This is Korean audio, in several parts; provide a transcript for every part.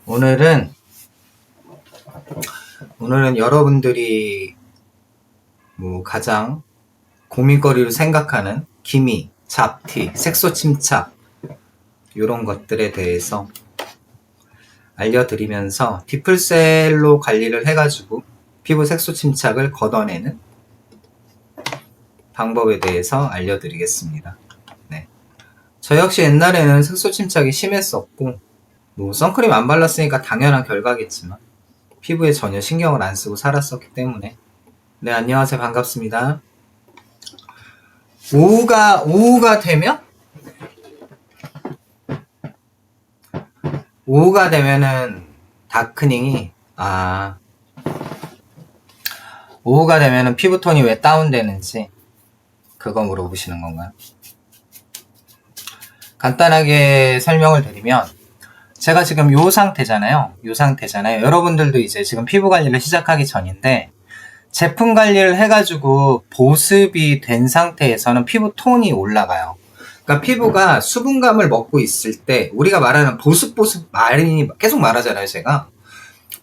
오늘은 여러분들이 가장 고민거리로 생각하는 기미, 잡티, 색소 침착 이런 것들에 대해서 알려드리면서 디플셀로 관리를 해가지고 피부 색소 침착을 걷어내는 방법에 대해서 알려드리겠습니다. 네. 저 역시 옛날에는 색소 침착이 심했었고 선크림 안 발랐으니까 당연한 결과겠지만 피부에 전혀 신경을 안 쓰고 살았었기 때문에. 네, 안녕하세요. 반갑습니다. 오후가 되면은 다크닝이 오후가 되면은 피부톤이 왜 다운되는지 그거 물어보시는 건가요? 간단하게 설명을 드리면 제가 지금 요 상태잖아요. 여러분들도 이제 지금 피부 관리를 시작하기 전인데 제품 관리를 해가지고 보습이 된 상태에서는 피부 톤이 올라가요. 그러니까 피부가 수분감을 먹고 있을 때 우리가 말하는 보습 많이 계속 말하잖아요. 제가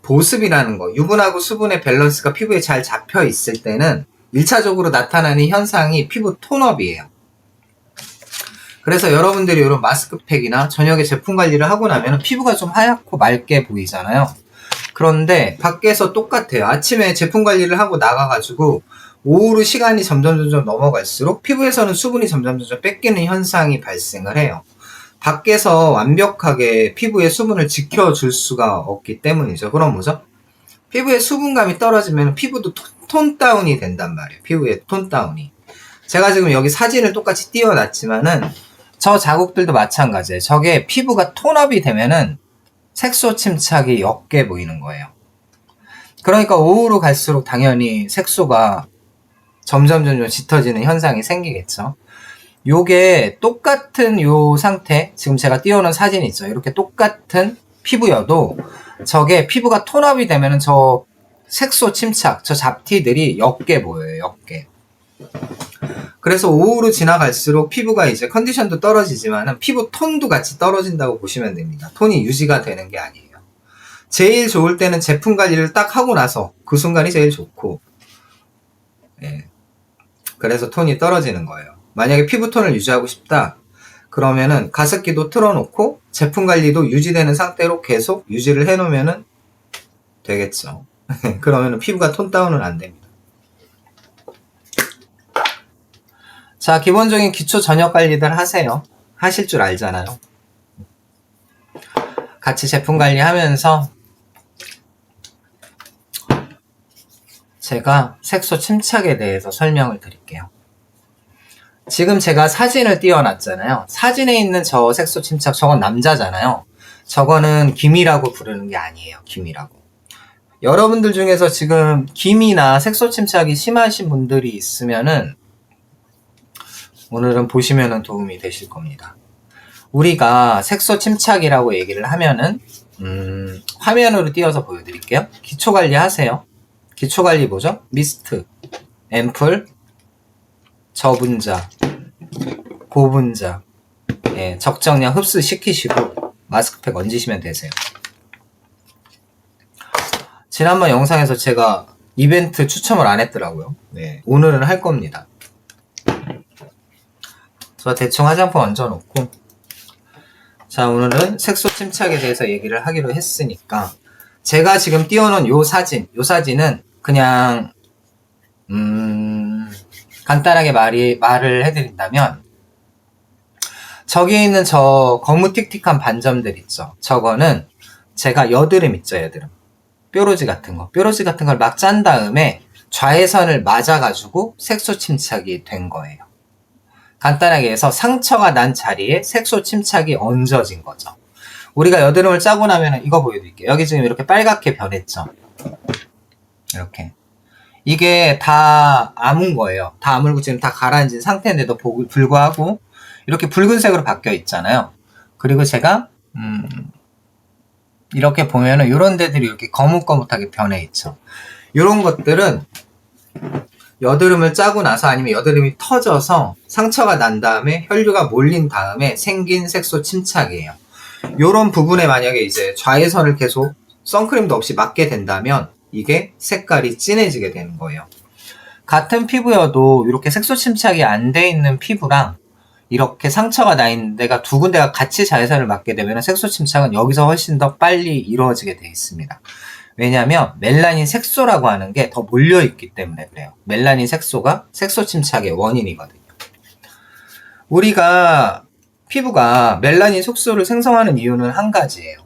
보습이라는 거, 유분하고 수분의 밸런스가 피부에 잘 잡혀 있을 때는 1차적으로 나타나는 현상이 피부 톤업이에요. 그래서 여러분들이 이런 마스크팩이나 저녁에 제품 관리를 하고 나면 피부가 좀 하얗고 맑게 보이잖아요. 그런데 밖에서 똑같아요. 아침에 제품 관리를 하고 나가가지고 오후로 시간이 점점 넘어갈수록 피부에서는 수분이 점점 뺏기는 현상이 발생을 해요. 밖에서 완벽하게 피부의 수분을 지켜줄 수가 없기 때문이죠. 그럼 뭐죠? 피부의 수분감이 떨어지면 피부도 톤 다운이 된단 말이에요. 피부의 톤 다운이. 제가 지금 여기 사진을 똑같이 띄워놨지만은 저 자국들도 마찬가지예요. 저게 피부가 톤업이 되면은 색소 침착이 옅게 보이는 거예요. 그러니까 오후로 갈수록 당연히 색소가 점점 짙어지는 현상이 생기겠죠. 요게 똑같은 요 상태, 지금 제가 띄워놓은 사진이 있죠. 이렇게 똑같은 피부여도 저게 피부가 톤업이 되면은 저 색소 침착, 저 잡티들이 옅게 보여요. 옅게. 그래서 오후로 지나갈수록 피부가 이제 컨디션도 떨어지지만 피부 톤도 같이 떨어진다고 보시면 됩니다. 톤이 유지가 되는 게 아니에요. 제일 좋을 때는 제품 관리를 딱 하고 나서 그 순간이 제일 좋고, 그래서 톤이 떨어지는 거예요. 만약에 피부 톤을 유지하고 싶다 그러면은 가습기도 틀어놓고 제품 관리도 유지되는 상태로 계속 유지를 해놓으면은 되겠죠. 그러면은 피부가 톤 다운은 안 됩니다. 자, 기본적인 기초 저녁 관리들 하세요. 하실 줄 알잖아요. 같이 제품 관리하면서 제가 색소 침착에 대해서 설명을 드릴게요. 지금 제가 사진을 띄워놨잖아요. 사진에 있는 저 색소 침착, 저건 남자잖아요. 저거는 기미라고 부르는 게 아니에요. 기미라고. 여러분들 중에서 지금 기미나 색소 침착이 심하신 분들이 있으면은 오늘은 보시면은 도움이 되실 겁니다. 우리가 색소 침착이라고 얘기를 하면은 화면으로 띄워서 보여드릴게요. 기초관리 하세요. 기초관리 뭐죠? 미스트, 앰플, 저분자, 고분자, 적정량 흡수시키시고 마스크팩 얹으시면 되세요. 지난번 영상에서 제가 이벤트 추첨을 안 했더라고요. 오늘은 할 겁니다. 저 대충 화장품 얹어놓고, 자, 오늘은 색소 침착에 대해서 얘기를 하기로 했으니까 제가 지금 띄워놓은 요 사진은 그냥 간단하게 말을 해드린다면 저기 있는 저 거무틱틱한 반점들 있죠. 저거는 제가 여드름 있죠. 여드름. 뾰루지 같은 걸 막 짠 다음에 좌회선을 맞아가지고 색소 침착이 된 거예요. 간단하게 해서 상처가 난 자리에 색소 침착이 얹어진 거죠. 우리가 여드름을 짜고 나면 이거 보여드릴게요. 여기 지금 이렇게 빨갛게 변했죠. 이렇게. 이게 다 아문 거예요. 다 아물고 지금 다 가라앉은 상태인데도 불구하고 이렇게 붉은색으로 바뀌어 있잖아요. 그리고 제가 이렇게 보면은 이런 데들이 이렇게 거뭇거뭇하게 변해 있죠. 이런 것들은 여드름을 짜고 나서 아니면 여드름이 터져서 상처가 난 다음에 혈류가 몰린 다음에 생긴 색소 침착이에요. 요런 부분에 만약에 이제 좌회선을 계속 선크림도 없이 맞게 된다면 이게 색깔이 진해지게 되는 거예요. 같은 피부여도 이렇게 색소 침착이 안 돼 있는 피부랑 이렇게 상처가 나 있는 데가 두 군데가 같이 자외선을 맞게 되면 색소 침착은 여기서 훨씬 더 빨리 이루어지게 되어 있습니다. 왜냐하면 멜라닌 색소라고 하는 게 더 몰려있기 때문에 그래요. 멜라닌 색소가 색소 침착의 원인이거든요. 우리가 피부가 멜라닌 색소를 생성하는 이유는 한 가지예요.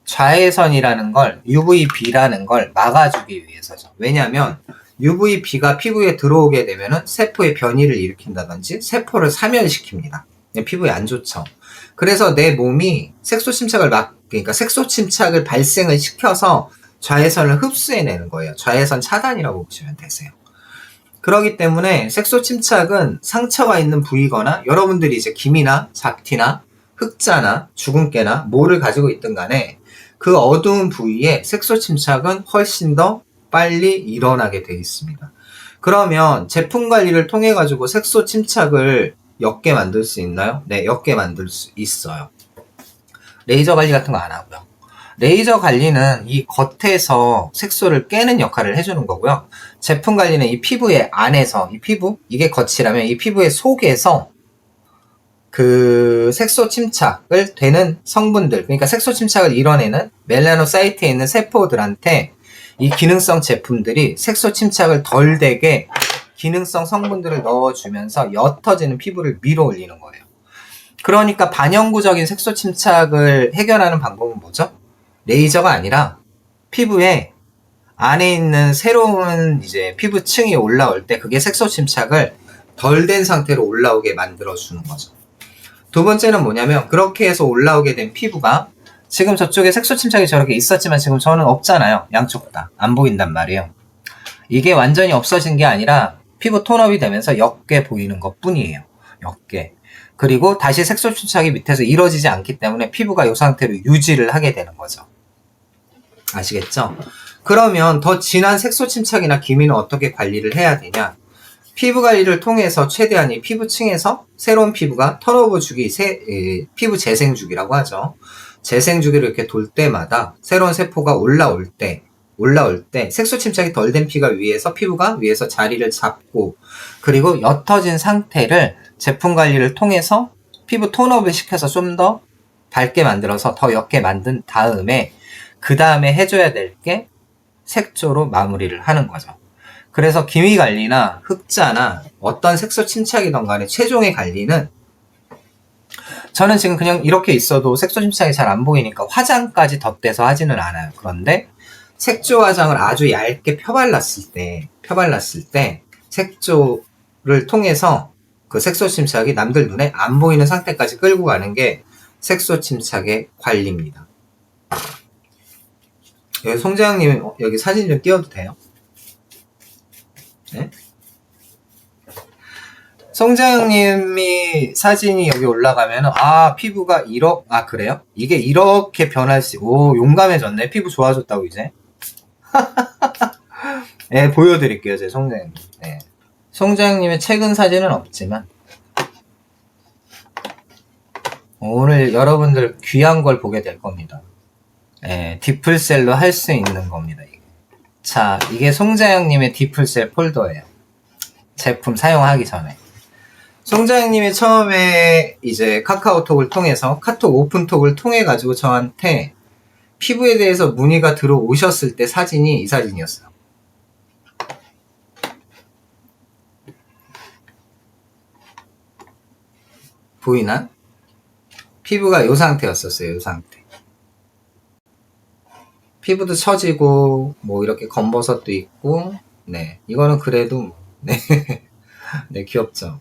자외선이라는 걸, UVB라는 걸 막아주기 위해서죠. 왜냐하면 UVB가 피부에 들어오게 되면은 세포의 변이를 일으킨다든지 세포를 사멸시킵니다. 피부에 안 좋죠. 그래서 내 몸이 색소 침착을 그러니까 색소 침착을 발생을 시켜서 자외선을 흡수해내는 거예요. 자외선 차단이라고 보시면 되세요. 그렇기 때문에 색소 침착은 상처가 있는 부위거나 여러분들이 이제 기미나 작티나 흑자나 주근깨나 뭐를 가지고 있든 간에 그 어두운 부위에 색소 침착은 훨씬 더 빨리 일어나게 되어 있습니다. 그러면 제품 관리를 통해 가지고 색소 침착을 옅게 만들 수 있나요? 네, 옅게 만들 수 있어요. 레이저 관리 같은 거 안 하고요. 레이저 관리는 이 겉에서 색소를 깨는 역할을 해주는 거고요. 제품 관리는 이 피부의 안에서, 이 피부, 이게 겉이라면 이 피부의 속에서 그 색소 침착을 되는 성분들, 그러니까 색소 침착을 이뤄내는 멜라노사이트에 있는 세포들한테 이 기능성 제품들이 색소 침착을 덜 되게 기능성 성분들을 넣어주면서 옅어지는 피부를 밀어 올리는 거예요. 그러니까 반영구적인 색소 침착을 해결하는 방법은 뭐죠? 레이저가 아니라 피부에 안에 있는 새로운 이제 피부층이 올라올 때 그게 색소 침착을 덜 된 상태로 올라오게 만들어주는 거죠. 두 번째는 뭐냐면 그렇게 해서 올라오게 된 피부가 지금 저쪽에 색소 침착이 저렇게 있었지만 지금 저는 없잖아요. 양쪽 다. 안 보인단 말이에요. 이게 완전히 없어진 게 아니라 피부 톤업이 되면서 옅게 보이는 것 뿐이에요. 옅게. 그리고 다시 색소 침착이 밑에서 이루어지지 않기 때문에 피부가 이 상태로 유지를 하게 되는 거죠. 아시겠죠? 그러면 더 진한 색소 침착이나 기미는 어떻게 관리를 해야 되냐? 피부 관리를 통해서 최대한 이 피부층에서 새로운 피부가 턴오버 주기, 피부 재생 주기라고 하죠. 재생 주기를 이렇게 돌 때마다 새로운 세포가 올라올 때 색소 침착이 덜 된 피가 피부가 위에서 자리를 잡고 그리고 옅어진 상태를 제품 관리를 통해서 피부 톤업을 시켜서 좀 더 밝게 만들어서 더 옅게 만든 다음에 그 다음에 해줘야 될 게 색조로 마무리를 하는 거죠. 그래서 기미 관리나 흑자나 어떤 색소 침착이든 간에 최종의 관리는 저는 지금 그냥 이렇게 있어도 색소 침착이 잘 안 보이니까 화장까지 덧대서 하지는 않아요. 그런데 색조 화장을 아주 얇게 펴발랐을 때 색조를 통해서 그 색소 침착이 남들 눈에 안 보이는 상태까지 끌고 가는 게 색소 침착의 관리입니다. 여기 송재영님 여기 사진 좀 띄워도 돼요? 네? 송재영님이 사진이 여기 올라가면 피부가 그래요? 이게 이렇게 오 용감해졌네. 피부 좋아졌다고 이제. 네, 보여드릴게요 제 송재영님. 네. 송재영님의 최근 사진은 없지만 오늘 여러분들 귀한 걸 보게 될 겁니다. 네, 디플셀로 할 수 있는 겁니다. 이게. 자, 이게 송재영님의 디플셀 폴더예요. 제품 사용하기 전에. 송재영님이 처음에 이제 카카오톡을 통해서 카톡 오픈톡을 통해 가지고 저한테 피부에 대해서 문의가 들어오셨을 때 사진이 이 사진이었어요. 보이나? 피부가 이 상태였었어요. 이 상태. 피부도 처지고 뭐 이렇게 검버섯도 있고 네 이거는 그래도 네, 네 귀엽죠.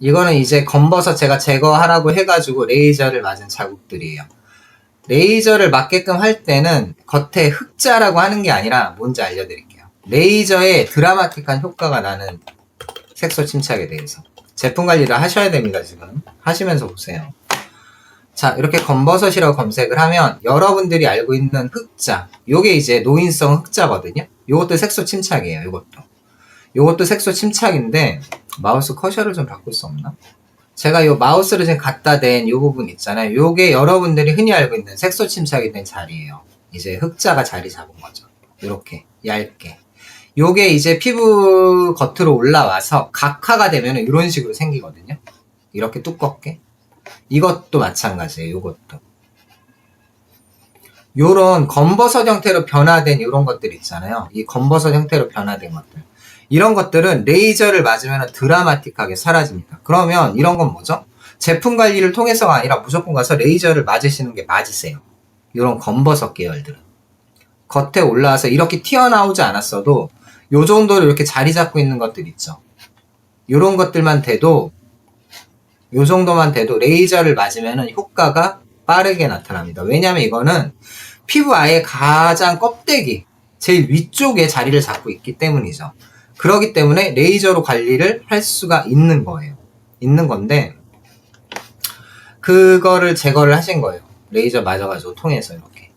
이거는 이제 검버섯 제가 제거하라고 해가지고 레이저를 맞은 자국들이에요. 레이저를 맞게끔 할 때는 겉에 흑자라고 하는 게 아니라 뭔지 알려드릴게요. 레이저에 드라마틱한 효과가 나는 색소 침착에 대해서 제품 관리를 하셔야 됩니다. 지금 하시면서 보세요. 자, 이렇게 검버섯이라고 검색을 하면 여러분들이 알고 있는 흑자, 요게 이제 노인성 흑자거든요. 요것도 색소 침착이에요. 요것도 색소 침착인데 마우스 커셔를 좀 바꿀 수 없나? 제가 요 마우스를 지금 갖다 댄 요 부분 있잖아요. 요게 여러분들이 흔히 알고 있는 색소 침착이 된 자리예요. 이제 흑자가 자리 잡은 거죠. 이렇게 얇게. 요게 이제 피부 겉으로 올라와서 각화가 되면 이런 식으로 생기거든요. 이렇게 두껍게. 이것도 마찬가지예요. 요것도. 요런 검버섯 형태로 변화된 이런 것들 있잖아요. 이 검버섯 형태로 변화된 것들. 이런 것들은 레이저를 맞으면 드라마틱하게 사라집니다. 그러면 이런 건 뭐죠? 제품 관리를 통해서가 아니라 무조건 가서 레이저를 맞으시는 게 맞으세요. 이런 검버섯 계열들은. 겉에 올라와서 이렇게 튀어나오지 않았어도 요 정도로 이렇게 자리 잡고 있는 것들 있죠. 요런 것들만 돼도 요 정도만 돼도 레이저를 맞으면 효과가 빠르게 나타납니다. 왜냐면 이거는 피부 아예 가장 껍데기 제일 위쪽에 자리를 잡고 있기 때문이죠. 그렇기 때문에 레이저로 관리를 할 수가 있는 거예요. 있는 건데 그거를 제거를 하신 거예요. 레이저 맞아가지고 통해서 이렇게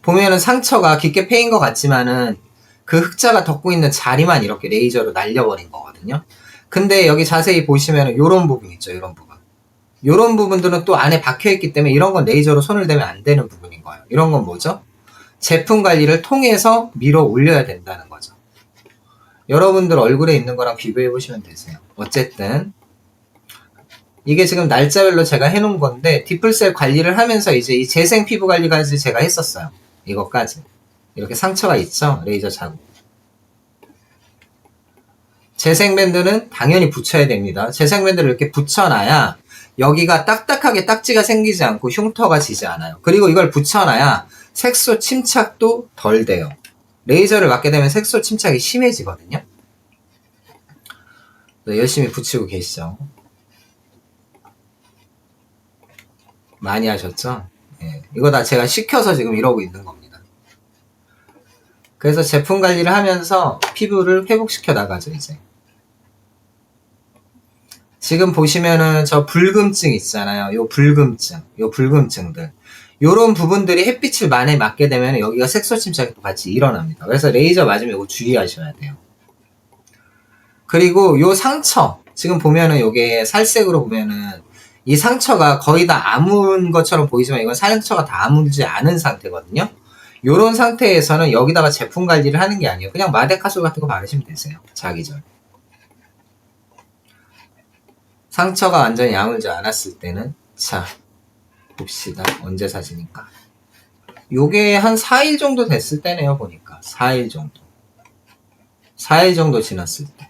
보면은 상처가 깊게 패인 것 같지만은 그 흑자가 덮고 있는 자리만 이렇게 레이저로 날려버린 거거든요. 근데 여기 자세히 보시면은 요런 부분 있죠. 요런 부분. 요런 부분들은 또 안에 박혀있기 때문에 이런 건 레이저로 손을 대면 안 되는 부분인 거예요. 이런 건 뭐죠? 제품 관리를 통해서 밀어 올려야 된다는 거죠. 여러분들 얼굴에 있는 거랑 비교해 보시면 되세요. 어쨌든 이게 지금 날짜별로 제가 해놓은 건데 디플셀 관리를 하면서 이제 이 재생 피부 관리까지 제가 했었어요. 이것까지 이렇게 상처가 있죠. 레이저 자국. 재생밴드는 당연히 붙여야 됩니다. 재생밴드를 이렇게 붙여놔야 여기가 딱딱하게 딱지가 생기지 않고 흉터가 지지 않아요. 그리고 이걸 붙여놔야 색소 침착도 덜 돼요. 레이저를 맞게 되면 색소 침착이 심해지거든요. 열심히 붙이고 계시죠. 많이 하셨죠? 네. 이거 다 제가 시켜서 지금 이러고 있는 겁니다. 그래서 제품 관리를 하면서 피부를 회복시켜 나가죠, 이제. 지금 보시면은 저 붉음증 있잖아요. 요 붉음증들. 요런 부분들이 햇빛을 많이 맞게 되면 여기가 색소 침착이 또 같이 일어납니다. 그래서 레이저 맞으면 이거 주의하셔야 돼요. 그리고 요 상처. 지금 보면은 요게 살색으로 보면은 이 상처가 거의 다 아문 것처럼 보이지만 이건 상처가 다 아물지 않은 상태거든요. 요런 상태에서는 여기다가 제품 관리를 하는 게 아니에요. 그냥 마데카솔 같은 거 바르시면 되세요. 자기전. 상처가 완전히 아물지 않았을 때는 자 봅시다. 언제 사진일까? 요게 한 4일 정도 됐을 때네요. 보니까 4일 정도 4일 정도 지났을 때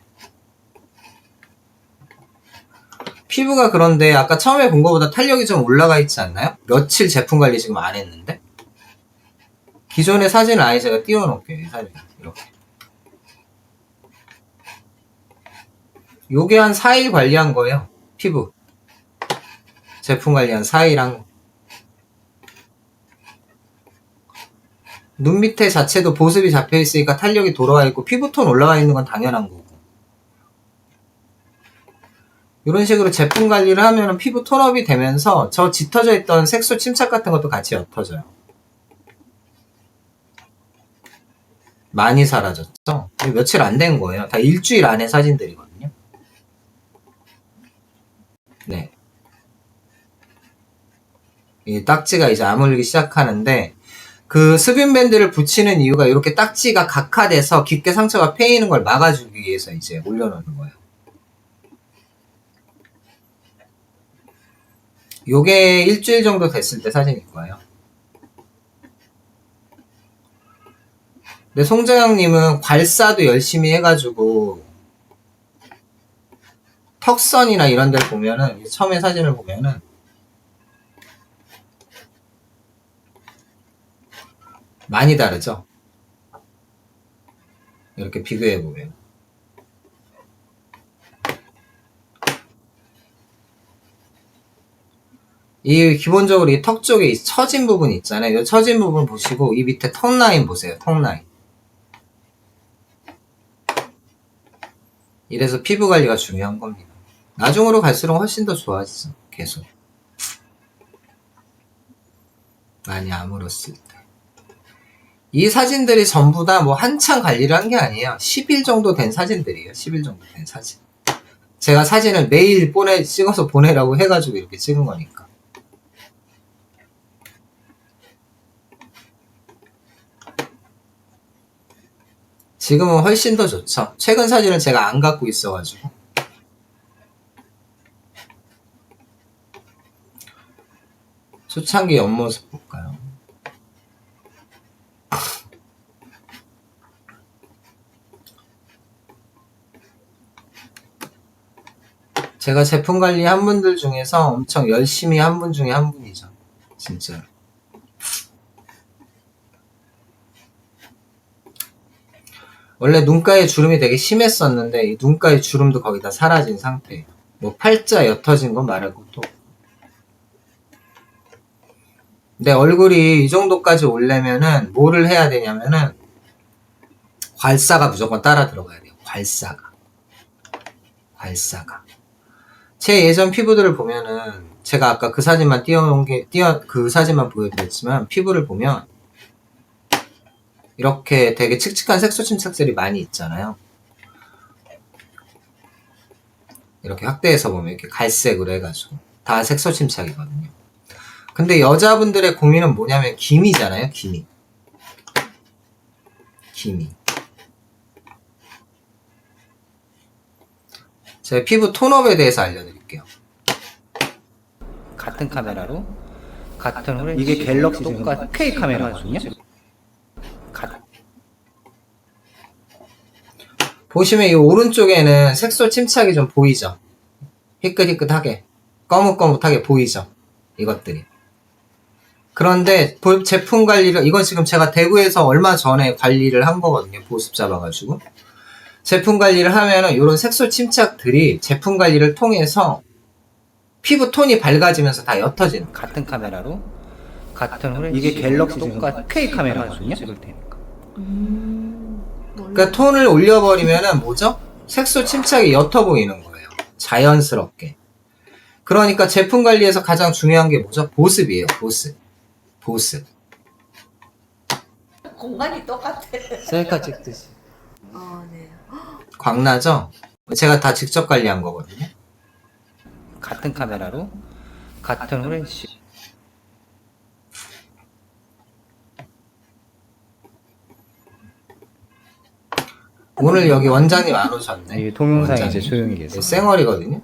피부가 그런데 아까 처음에 본 거보다 탄력이 좀 올라가 있지 않나요? 며칠 제품 관리 지금 안 했는데 기존의 사진을 아예 제가 띄워놓을게요. 이 사진 이렇게 요게 한 4일 관리한 거예요. 피부 제품 관리 한 4일 한 거. 눈 밑에 자체도 보습이 잡혀있으니까 탄력이 돌아와 있고 피부톤 올라와 있는 건 당연한 거고 이런 식으로 제품 관리를 하면 피부 톤업이 되면서 저 짙어져 있던 색소 침착 같은 것도 같이 옅어져요. 많이 사라졌죠? 며칠 안 된 거예요. 다 일주일 안에 사진들이거든요. 네. 이 딱지가 이제 아물기 시작하는데 그 수분밴드를 붙이는 이유가 이렇게 딱지가 각화돼서 깊게 상처가 패이는 걸 막아주기 위해서 이제 올려놓는 거예요. 요게 일주일 정도 됐을 때 사진일 거예요. 근데 송정영님은 괄사도 열심히 해가지고 턱선이나 이런 데를 보면은 처음에 사진을 보면은 많이 다르죠? 이렇게 비교해보면 이 기본적으로 이 턱 쪽에 이 처진 부분 있잖아요. 이 처진 부분 보시고 이 밑에 턱 라인 보세요. 턱 라인. 이래서 피부 관리가 중요한 겁니다. 나중으로 갈수록 훨씬 더 좋아지죠. 계속. 많이 아물었을 때. 이 사진들이 전부 다 뭐 한참 관리를 한 게 아니에요. 10일 정도 된 사진들이에요. 10일 정도 된 사진. 제가 사진을 매일 찍어서 보내라고 해가지고 이렇게 찍은 거니까. 지금은 훨씬 더 좋죠. 최근 사진을 제가 안 갖고 있어가지고. 초창기 옆모습 볼까요? 제가 제품 관리 한 분들 중에서 엄청 열심히 한 분 중에 한 분이죠. 진짜. 원래 눈가에 주름이 되게 심했었는데 이 눈가에 주름도 거의 다 사라진 상태예요. 뭐 팔자 옅어진 건 말할 것도 없고. 근데 얼굴이 이 정도까지 오려면은 뭐를 해야 되냐면은 괄사가 무조건 따라 들어가야 돼요. 괄사가. 제 예전 피부들을 보면은 제가 아까 그 사진만 그 사진만 보여드렸지만 피부를 보면 이렇게 되게 칙칙한 색소 침착들이 많이 있잖아요. 이렇게 확대해서 보면 이렇게 갈색으로 해가지고 다 색소 침착이거든요. 근데 여자분들의 고민은 뭐냐면 기미잖아요. 기미. 제가 피부 톤업에 대해서 알려드릴게요. 같은 카메라로 같은 후레 이게 갤럭시 똑같은 K 카메라거든요. 보시면 이 오른쪽에는 색소 침착이 좀 보이죠. 희끗희끗하게 거뭇거뭇하게 보이죠. 이것들이. 그런데 제품 관리를 이건 지금 제가 대구에서 얼마 전에 관리를 한 거거든요. 보습 잡아가지고 제품 관리를 하면은 이런 색소 침착들이 제품 관리를 통해서 피부 톤이 밝아지면서 다 옅어지는. 같은 카메라로 같은 후레 이게 갤럭시 똑같은 K 카메라거든요. 찍을 테니까. 그러니까 톤을 올려버리면은 뭐죠? 색소 침착이 옅어 보이는 거예요. 자연스럽게. 그러니까 제품 관리에서 가장 중요한 게 뭐죠? 보습이에요. 보습. 공간이 똑같아. 셀카 찍듯이. 네. 광나죠? 제가 다 직접 관리한 거거든요. 같은 카메라로 같은 후레쉬. 오늘 여기 원장님 안 오셨네. 이게 동영상이 원장님. 이제 조용히 계세요. 쌩얼이거든요.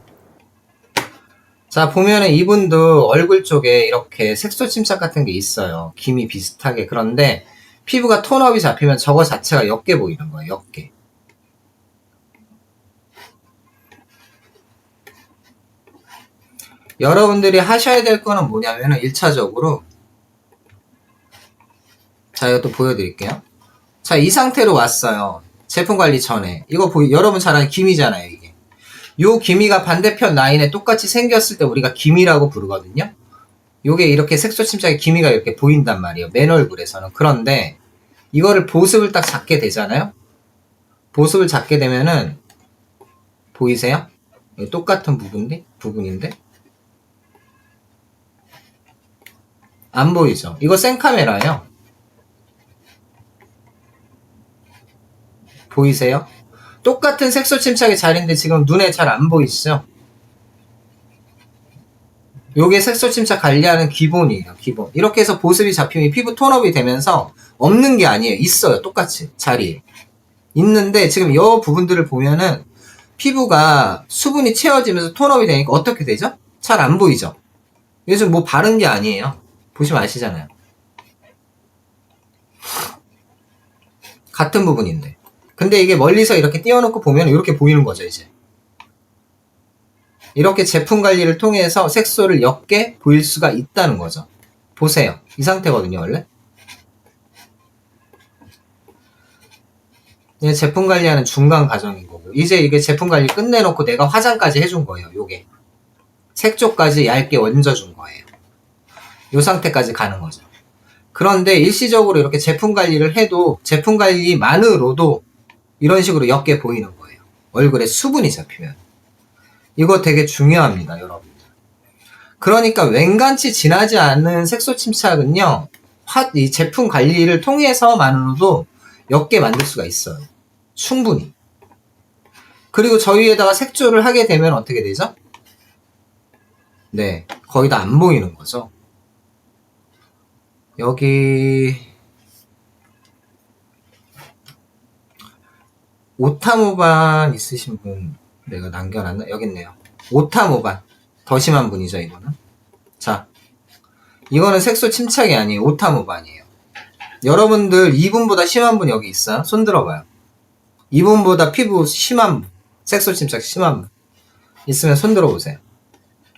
자, 보면은 이분도 얼굴 쪽에 이렇게 색소 침착 같은 게 있어요. 기미 비슷하게. 그런데 피부가 톤업이 잡히면 저거 자체가 옅게 보이는 거예요. 옅게. 여러분들이 하셔야 될 거는 뭐냐면은 1차적으로 자, 이것도 보여드릴게요. 자, 이 상태로 왔어요. 제품 관리 전에. 이거 여러분 잘 아는 기미잖아요, 이게. 요 기미가 반대편 라인에 똑같이 생겼을 때 우리가 기미라고 부르거든요. 요게 이렇게 색소 침착의 기미가 이렇게 보인단 말이에요. 맨 얼굴에서는. 그런데 이거를 보습을 딱 잡게 되잖아요. 보습을 잡게 되면은 보이세요? 똑같은 부분인데 안 보이죠? 이거 생카메라예요. 보이세요? 똑같은 색소 침착의 자리인데 지금 눈에 잘 안 보이시죠? 요게 색소 침착 관리하는 기본이에요. 기본. 이렇게 해서 보습이 잡히면 피부 톤업이 되면서 없는 게 아니에요. 있어요. 똑같이 자리에. 있는데 지금 이 부분들을 보면은 피부가 수분이 채워지면서 톤업이 되니까 어떻게 되죠? 잘 안 보이죠? 요즘 뭐 바른 게 아니에요. 보시면 아시잖아요. 같은 부분인데. 근데 이게 멀리서 이렇게 띄워놓고 보면 이렇게 보이는 거죠, 이제. 이렇게 제품 관리를 통해서 색소를 옅게 보일 수가 있다는 거죠. 보세요. 이 상태거든요, 원래. 이게 제품 관리하는 중간 과정인 거고. 이제 이게 제품 관리 끝내놓고 내가 화장까지 해준 거예요, 요게. 색조까지 얇게 얹어준 거예요. 요 상태까지 가는 거죠. 그런데 일시적으로 이렇게 제품 관리를 해도 제품 관리만으로도 이런 식으로 옅게 보이는 거예요. 얼굴에 수분이 잡히면. 이거 되게 중요합니다, 여러분들. 그러니까 웬간치 진하지 않은 색소 침착은요, 이 제품 관리를 통해서만으로도 옅게 만들 수가 있어요. 충분히. 그리고 저 위에다가 색조를 하게 되면 어떻게 되죠? 네, 거의 다 안 보이는 거죠. 여기 오타모반 있으신 분 내가 남겨놨나? 여기 있네요. 오타모반 더 심한 분이죠 이거는. 자, 이거는 색소 침착이 아니에요. 오타모반이에요. 여러분들 이분보다 심한 분 여기 있어요? 손 들어봐요. 이분보다 피부 심한 분, 색소 침착 심한 분 있으면 손 들어보세요.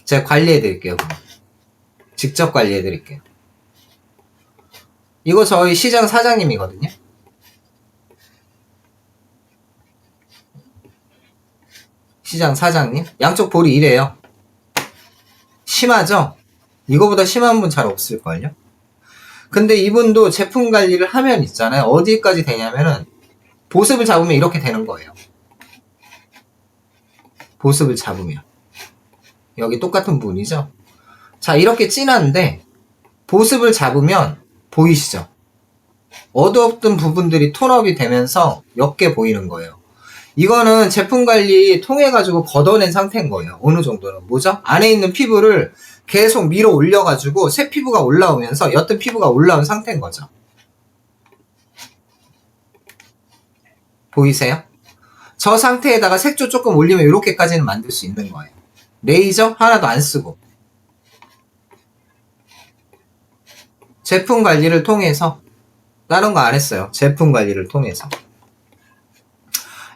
제가 관리해드릴게요. 직접 관리해드릴게요. 이거 저희 시장 사장님이거든요. 시장 사장님. 양쪽 볼이 이래요. 심하죠? 이거보다 심한 분 잘 없을걸요? 근데 이분도 제품 관리를 하면 있잖아요. 어디까지 되냐면은 보습을 잡으면 이렇게 되는 거예요. 보습을 잡으면. 여기 똑같은 분이죠? 자, 이렇게 진한데 보습을 잡으면 보이시죠? 어두웠던 부분들이 톤업이 되면서 옅게 보이는 거예요. 이거는 제품 관리 통해가지고 걷어낸 상태인 거예요. 어느 정도는. 뭐죠? 안에 있는 피부를 계속 밀어 올려가지고 새 피부가 올라오면서 옅은 피부가 올라온 상태인 거죠. 보이세요? 저 상태에다가 색조 조금 올리면 이렇게까지는 만들 수 있는 거예요. 레이저 하나도 안 쓰고. 제품 관리를 통해서. 다른 거 안 했어요. 제품 관리를 통해서.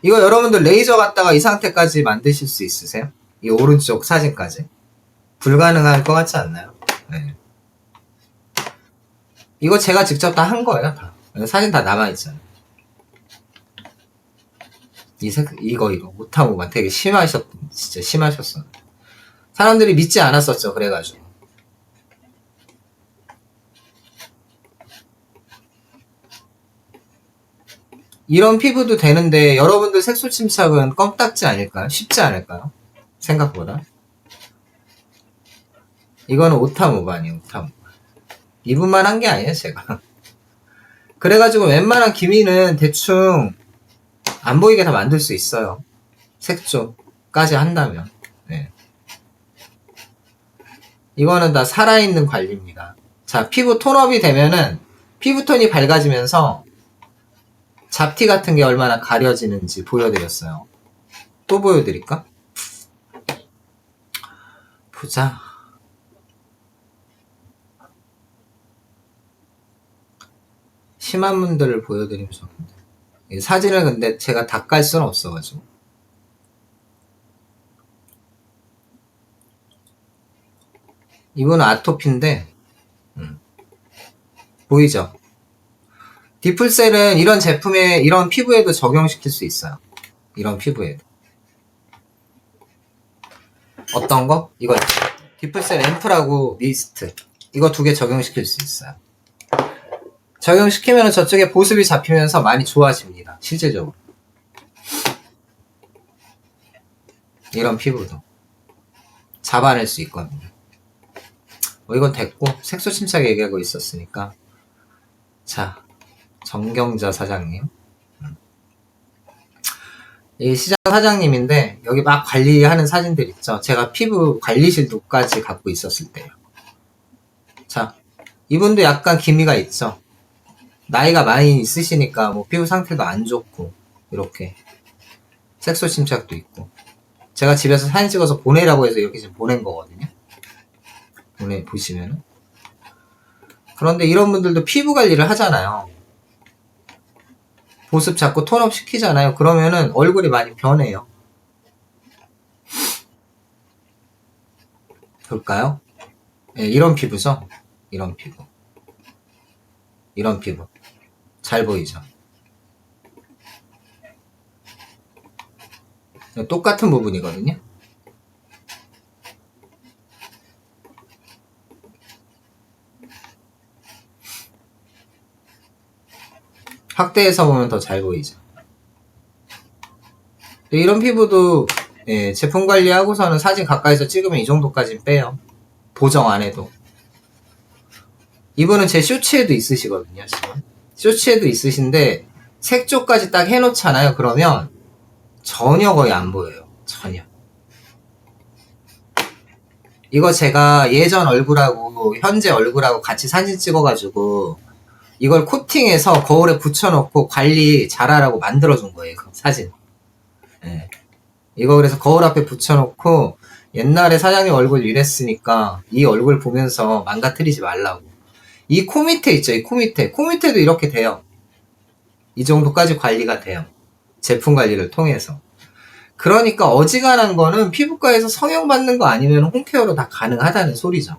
이거 여러분들 레이저 갖다가 이 상태까지 만드실 수 있으세요? 이 오른쪽 사진까지. 불가능할 것 같지 않나요? 네. 이거 제가 직접 다 한 거예요. 다. 사진 다 남아있잖아요. 이거 오타모반 되게 진짜 심하셨어. 사람들이 믿지 않았었죠. 그래가지고. 이런 피부도 되는데 여러분들 색소 침착은 껌딱지 아닐까요? 쉽지 않을까요? 생각보다. 이거는 오타모반이에요. 오타모반. 이분만 한 게 아니에요. 제가. 그래가지고 웬만한 기미는 대충 안 보이게 다 만들 수 있어요. 색조까지 한다면. 네. 이거는 다 살아있는 관리입니다. 자, 피부 톤업이 되면은 피부톤이 밝아지면서 잡티 같은 게 얼마나 가려지는지 보여드렸어요. 또 보여드릴까? 보자. 심한 분들을 보여드리면 좋은데. 이 사진을 근데 제가 다 깔 수는 없어가지고. 이분은 아토피인데, 보이죠? 디플셀은 이런 제품에, 이런 피부에도 적용시킬 수 있어요. 이런 피부에도. 어떤 거? 이거 디플셀 앰플하고 미스트. 이거 두 개 적용시킬 수 있어요. 적용시키면 저쪽에 보습이 잡히면서 많이 좋아집니다. 실질적으로. 이런 피부도 잡아낼 수 있거든요. 이건 됐고, 색소 침착 얘기하고 있었으니까. 자, 정경자 사장님. 이 시장 사장님인데 여기 막 관리하는 사진들 있죠. 제가 피부 관리실도까지 갖고 있었을 때요. 자, 이분도 약간 기미가 있죠. 나이가 많이 있으시니까 뭐 피부 상태도 안 좋고 이렇게 색소 침착도 있고. 제가 집에서 사진 찍어서 보내라고 해서 이렇게 지금 보낸 거거든요. 보시면은. 그런데 이런 분들도 피부 관리를 하잖아요. 보습 잡고 톤업 시키잖아요. 그러면은 얼굴이 많이 변해요. 볼까요? 네, 이런 피부죠? 이런 피부. 이런 피부. 잘 보이죠? 똑같은 부분이거든요. 확대해서 보면 더 잘 보이죠. 이런 피부도 예, 제품 관리하고서는 사진 가까이서 찍으면 이 정도까지 빼요. 보정 안 해도. 이분은 제 쇼츠에도 있으시거든요, 지금. 쇼츠에도 있으신데, 색조까지 딱 해놓잖아요. 그러면 전혀 거의 안 보여요. 전혀. 이거 제가 예전 얼굴하고 현재 얼굴하고 같이 사진 찍어가지고 이걸 코팅해서 거울에 붙여놓고 관리 잘하라고 만들어준 거예요. 그 사진. 네. 이거 그래서 거울 앞에 붙여놓고 옛날에 사장님 얼굴 이랬으니까 이 얼굴 보면서 망가뜨리지 말라고. 이 코 밑에 있죠. 이 코 밑에. 코 밑에도 이렇게 돼요. 이 정도까지 관리가 돼요. 제품 관리를 통해서. 그러니까 어지간한 거는 피부과에서 성형받는 거 아니면 홈케어로 다 가능하다는 소리죠.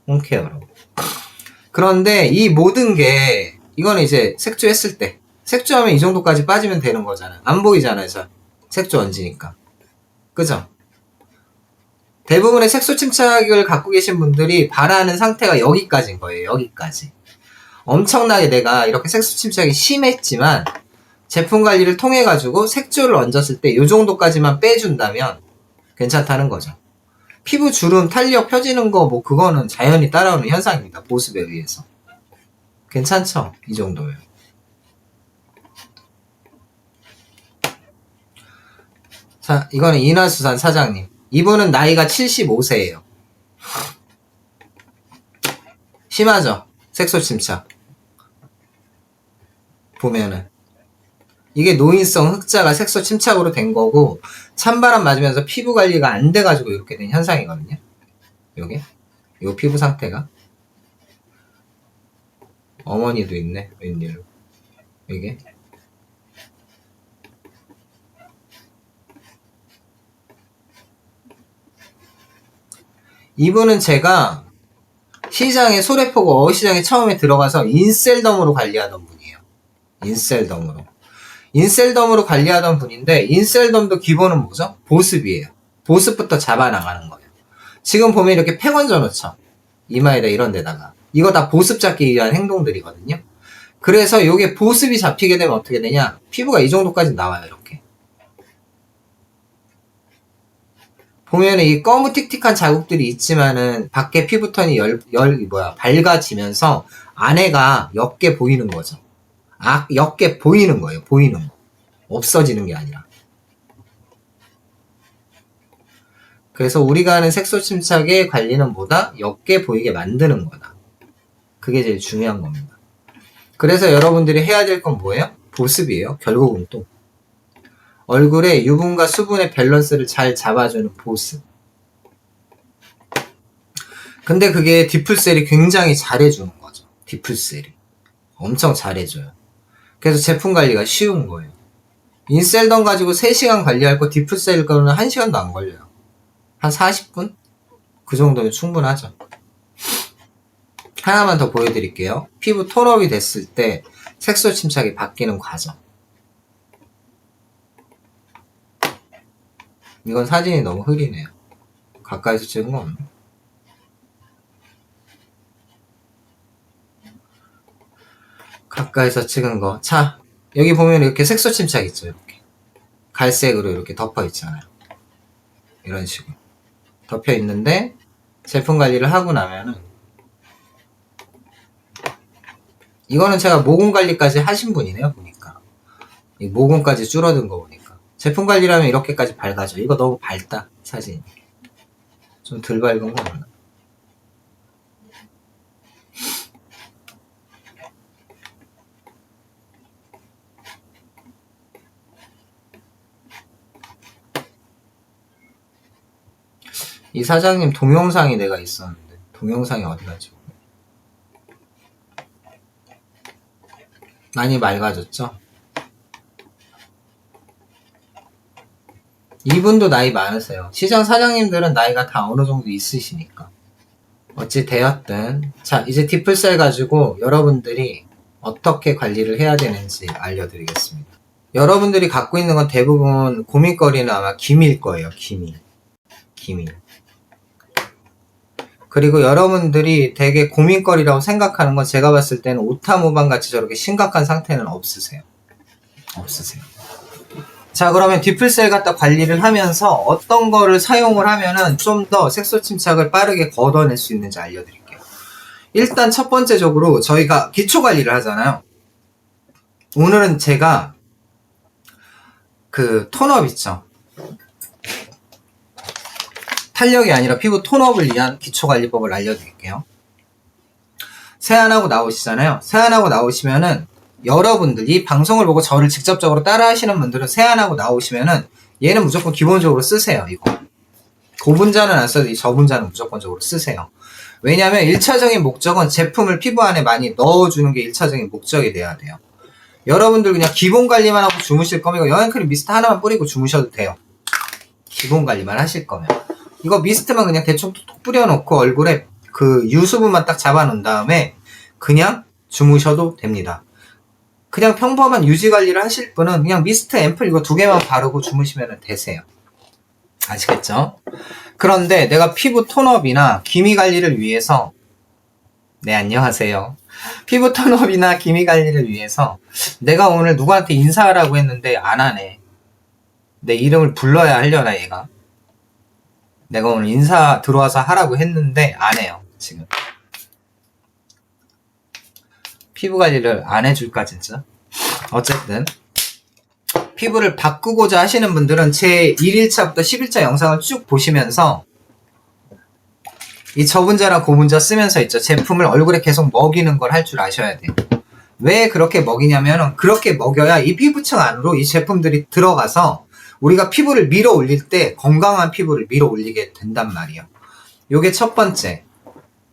홈케어로. 그런데 이 모든 게 이거는 이제 색조했을 때 색조하면 이 정도까지 빠지면 되는 거잖아요. 안 보이잖아요. 저 색조 얹으니까. 그죠? 대부분의 색소 침착을 갖고 계신 분들이 바라는 상태가 여기까지인 거예요. 여기까지. 엄청나게 내가 이렇게 색소 침착이 심했지만 제품 관리를 통해 가지고 색조를 얹었을 때 이 정도까지만 빼준다면 괜찮다는 거죠. 피부 주름, 탄력 펴지는 거 뭐 그거는 자연히 따라오는 현상입니다. 보습에 의해서. 괜찮죠? 이 정도면. 자, 이거는 인화수산 사장님. 이분은 나이가 75세예요. 심하죠? 색소 침착. 보면은. 이게 노인성 흑자가 색소 침착으로 된 거고 찬바람 맞으면서 피부 관리가 안 돼가지고 이렇게 된 현상이거든요. 요게 요 피부 상태가 어머니도 있네. 웬일로 이게 이분은 제가 시장에 소래포구 어시장에 처음에 들어가서 인셀덤으로 관리하던 분이에요. 인셀덤으로 관리하던 분인데 인셀덤도 기본은 뭐죠? 보습이에요. 보습부터 잡아나가는 거예요. 지금 보면 이렇게 팩 얹어놓죠. 이마에다 이런 데다가. 이거 다 보습 잡기 위한 행동들이거든요. 그래서 이게 보습이 잡히게 되면 어떻게 되냐? 피부가 이 정도까지 나와요. 이렇게. 보면은 이 검은틱틱한 자국들이 있지만은 밖에 피부톤이 밝아지면서 안에가 옅게 보이는 거죠. 옅게 보이는 거예요. 보이는 거. 없어지는 게 아니라. 그래서 우리가 하는 색소 침착의 관리는 뭐다? 옅게 보이게 만드는 거다. 그게 제일 중요한 겁니다. 그래서 여러분들이 해야 될 건 뭐예요? 보습이에요. 결국은 또. 얼굴에 유분과 수분의 밸런스를 잘 잡아주는 보습. 근데 그게 디플셀이 굉장히 잘해주는 거죠. 디플셀이. 엄청 잘해줘요. 그래서 제품 관리가 쉬운 거예요. 인셀덤 가지고 3시간 관리할 거 디플셀 거는 1시간도 안 걸려요. 한 40분? 그 정도면 충분하죠. 하나만 더 보여드릴게요. 피부 톤업이 됐을 때 색소 침착이 바뀌는 과정. 이건 사진이 너무 흐리네요. 가까이서 찍은 거 없네. 가까이서 찍은 거. 자, 여기 보면 이렇게 색소 침착 있죠. 이렇게 갈색으로 이렇게 덮어 있잖아요. 이런 식으로 덮여 있는데 제품 관리를 하고 나면은 이거는 제가 모공 관리까지 하신 분이네요. 보니까 이 모공까지 줄어든 거 보니까 제품 관리를 하면 이렇게까지 밝아져. 이거 너무 밝다. 사진이 좀 덜 밝은 거 없나? 이 사장님 동영상이 내가 있었는데 동영상이 어디 가죠? 많이 맑아졌죠? 이분도 나이 많으세요. 시장 사장님들은 나이가 다 어느 정도 있으시니까. 어찌 되었든 자, 이제 디플셀 가지고 여러분들이 어떻게 관리를 해야 되는지 알려드리겠습니다. 여러분들이 갖고 있는 건 대부분 고민거리는 아마 기미일 거예요. 기미. 그리고 여러분들이 되게 고민거리라고 생각하는 건 제가 봤을 때는 오타모방 같이 저렇게 심각한 상태는 없으세요. 자, 그러면 디플셀 갖다 관리를 하면서 어떤 거를 사용을 하면은 좀 더 색소 침착을 빠르게 걷어낼 수 있는지 알려드릴게요. 일단 첫 번째적으로 저희가 기초 관리를 하잖아요. 오늘은 제가 그 톤업 있죠. 탄력이 아니라 피부 톤업을 위한 기초관리법을 알려드릴게요. 세안하고 나오시잖아요. 세안하고 나오시면은 여러분들이 방송을 보고 저를 직접적으로 따라 하시는 분들은 세안하고 나오시면은 얘는 무조건 기본적으로 쓰세요. 이거 고분자는 안 써도 이 저분자는 무조건적으로 쓰세요. 왜냐하면 1차적인 목적은 제품을 피부 안에 많이 넣어주는 게 1차적인 목적이 돼야 돼요. 여러분들 그냥 기본 관리만 하고 주무실 거면 이거 영양크림 미스트 하나만 뿌리고 주무셔도 돼요. 기본 관리만 하실 거면 이거 미스트만 그냥 대충 톡톡 뿌려놓고 얼굴에 그 유수분만 딱 잡아놓은 다음에 그냥 주무셔도 됩니다. 그냥 평범한 유지 관리를 하실 분은 그냥 미스트 앰플 이거 2개만 바르고 주무시면 되세요. 아시겠죠? 그런데 내가 피부 톤업이나 기미 관리를 위해서 네 안녕하세요. 피부 톤업이나 기미 관리를 위해서 내가 오늘 누구한테 인사하라고 했는데 안 하네. 내 이름을 불러야 하려나 얘가. 내가 오늘 인사 들어와서 하라고 했는데 안 해요. 지금 피부 관리를 안 해줄까 진짜. 어쨌든 피부를 바꾸고자 하시는 분들은 제 1일차부터 10일차 영상을 쭉 보시면서 이 저분자랑 고분자 쓰면서 있죠. 제품을 얼굴에 계속 먹이는 걸 할 줄 아셔야 돼요. 왜 그렇게 먹이냐면은 그렇게 먹여야 이 피부층 안으로 이 제품들이 들어가서 우리가 피부를 밀어 올릴 때 건강한 피부를 밀어 올리게 된단 말이에요. 요게 첫 번째.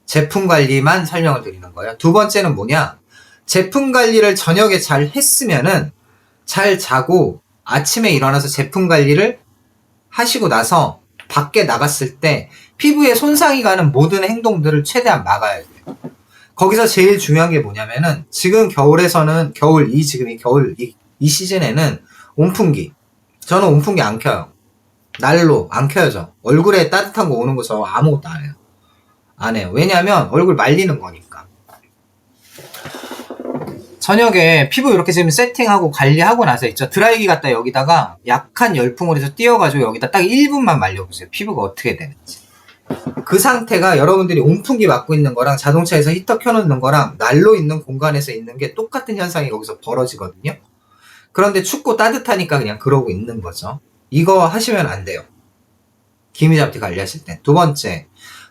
제품 관리만 설명을 드리는 거예요. 두 번째는 뭐냐? 제품 관리를 저녁에 잘 했으면은 잘 자고 아침에 일어나서 제품 관리를 하시고 나서 밖에 나갔을 때 피부에 손상이 가는 모든 행동들을 최대한 막아야 돼요. 거기서 제일 중요한 게 뭐냐면은 지금 겨울에서는 이 시즌에는 온풍기. 저는 온풍기 안 켜요. 난로 안 켜야죠. 얼굴에 따뜻한 거 오는 거 저 아무것도 안 해요. 안 해요. 왜냐면 얼굴 말리는 거니까. 저녁에 피부 이렇게 지금 세팅하고 관리하고 나서 있죠. 드라이기 갖다 여기다가 약한 열풍을 해서 띄워가지고 여기다 딱 1분만 말려보세요. 피부가 어떻게 되는지. 그 상태가 여러분들이 온풍기 맞고 있는 거랑 자동차에서 히터 켜놓는 거랑 난로 있는 공간에서 있는 게 똑같은 현상이 거기서 벌어지거든요. 그런데 춥고 따뜻하니까 그냥 그러고 있는 거죠. 이거 하시면 안 돼요. 기미잡티 관리하실 때. 두 번째,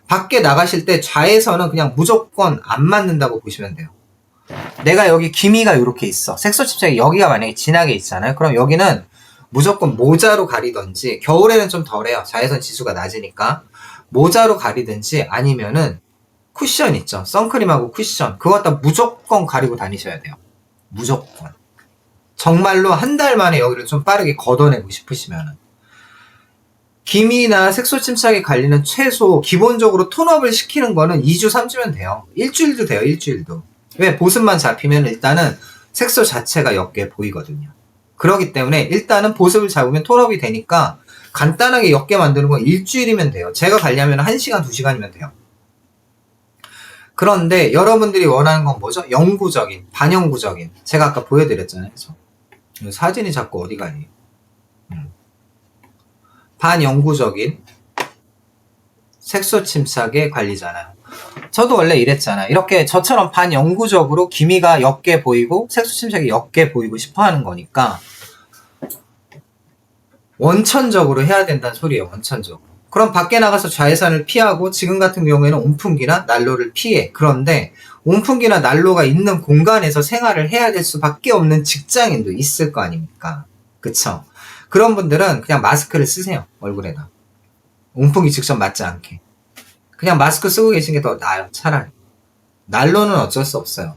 밖에 나가실 때 좌에서는 그냥 무조건 안 맞는다고 보시면 돼요. 내가 여기 기미가 이렇게 있어. 색소 침착이 여기가 만약에 진하게 있잖아요. 그럼 여기는 무조건 모자로 가리던지, 겨울에는 좀 덜해요. 자외선 지수가 낮으니까. 모자로 가리든지 아니면은 쿠션 있죠. 선크림하고 쿠션. 그거 갖다 무조건 가리고 다니셔야 돼요. 무조건. 정말로 한 달 만에 여기를 좀 빠르게 걷어내고 싶으시면은. 기미나 색소 침착에 관리는 최소 기본적으로 톤업을 시키는 거는 2주, 3주면 돼요. 일주일도 돼요, 일주일도. 왜? 보습만 잡히면 일단은 색소 자체가 옅게 보이거든요. 그렇기 때문에 일단은 보습을 잡으면 톤업이 되니까 간단하게 옅게 만드는 건 일주일이면 돼요. 제가 관리하면 1시간, 2시간이면 돼요. 그런데 여러분들이 원하는 건 뭐죠? 영구적인, 반영구적인. 제가 아까 보여드렸잖아요. 사진이 자꾸 어디 가니? 반영구적인 색소 침착의 관리잖아요. 저도 원래 이랬잖아요. 이렇게 저처럼 반영구적으로 기미가 옅게 보이고 색소 침착이 옅게 보이고 싶어 하는 거니까 원천적으로 해야 된다는 소리예요. 원천적으로. 그럼 밖에 나가서 자외선을 피하고 지금 같은 경우에는 온풍기나 난로를 피해. 그런데 온풍기나 난로가 있는 공간에서 생활을 해야 될 수밖에 없는 직장인도 있을 거 아닙니까? 그쵸? 그런 분들은 그냥 마스크를 쓰세요. 얼굴에다. 온풍기 직접 맞지 않게. 그냥 마스크 쓰고 계신 게 더 나아요. 차라리. 난로는 어쩔 수 없어요.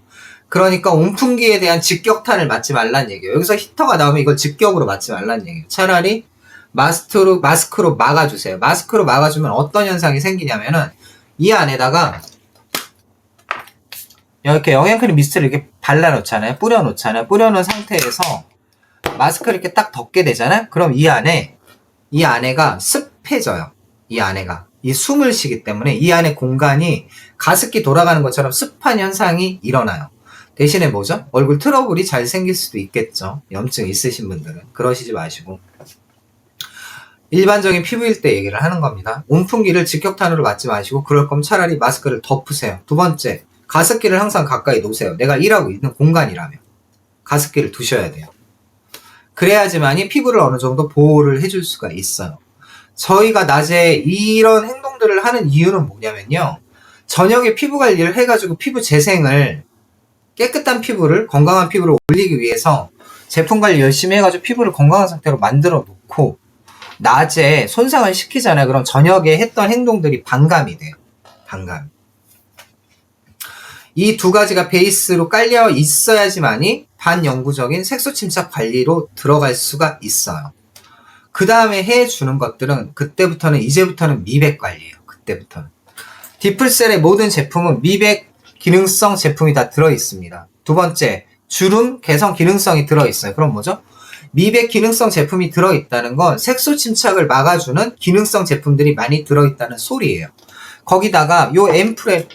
그러니까 온풍기에 대한 직격탄을 맞지 말란 얘기예요. 여기서 히터가 나오면 이걸 직격으로 맞지 말란 얘기예요. 차라리 마스크로 막아주세요. 마스크로 막아주면 어떤 현상이 생기냐면은 이 안에다가 이렇게 영양크림 미스트를 이렇게 발라놓잖아요. 뿌려놓잖아요. 뿌려놓은 상태에서 마스크를 이렇게 딱 덮게 되잖아요. 그럼 이 안에가 습해져요. 이 안에가. 이 숨을 쉬기 때문에 이 안에 공간이 가습기 돌아가는 것처럼 습한 현상이 일어나요. 대신에 뭐죠? 얼굴 트러블이 잘 생길 수도 있겠죠. 염증 있으신 분들은. 그러시지 마시고. 일반적인 피부일 때 얘기를 하는 겁니다. 온풍기를 직격탄으로 맞지 마시고 그럴 거면 차라리 마스크를 덮으세요. 두 번째, 가습기를 항상 가까이 놓으세요. 내가 일하고 있는 공간이라면. 가습기를 두셔야 돼요. 그래야지만이 피부를 어느 정도 보호를 해줄 수가 있어요. 저희가 낮에 이런 행동들을 하는 이유는 뭐냐면요. 저녁에 피부 관리를 해가지고 피부 재생을, 깨끗한 피부를, 건강한 피부를 올리기 위해서 제품 관리 열심히 해가지고 피부를 건강한 상태로 만들어 놓고 낮에 손상을 시키잖아요. 그럼 저녁에 했던 행동들이 반감이 돼요. 반감. 이 두 가지가 베이스로 깔려 있어야지만이 반영구적인 색소 침착 관리로 들어갈 수가 있어요. 그 다음에 해주는 것들은 이제부터는 미백 관리예요. 그때부터는. 디플셀의 모든 제품은 미백 기능성 제품이 다 들어있습니다. 두 번째, 주름 개선 기능성이 들어있어요. 그럼 뭐죠? 미백 기능성 제품이 들어있다는 건 색소 침착을 막아주는 기능성 제품들이 많이 들어있다는 소리예요. 거기다가 요 앰플에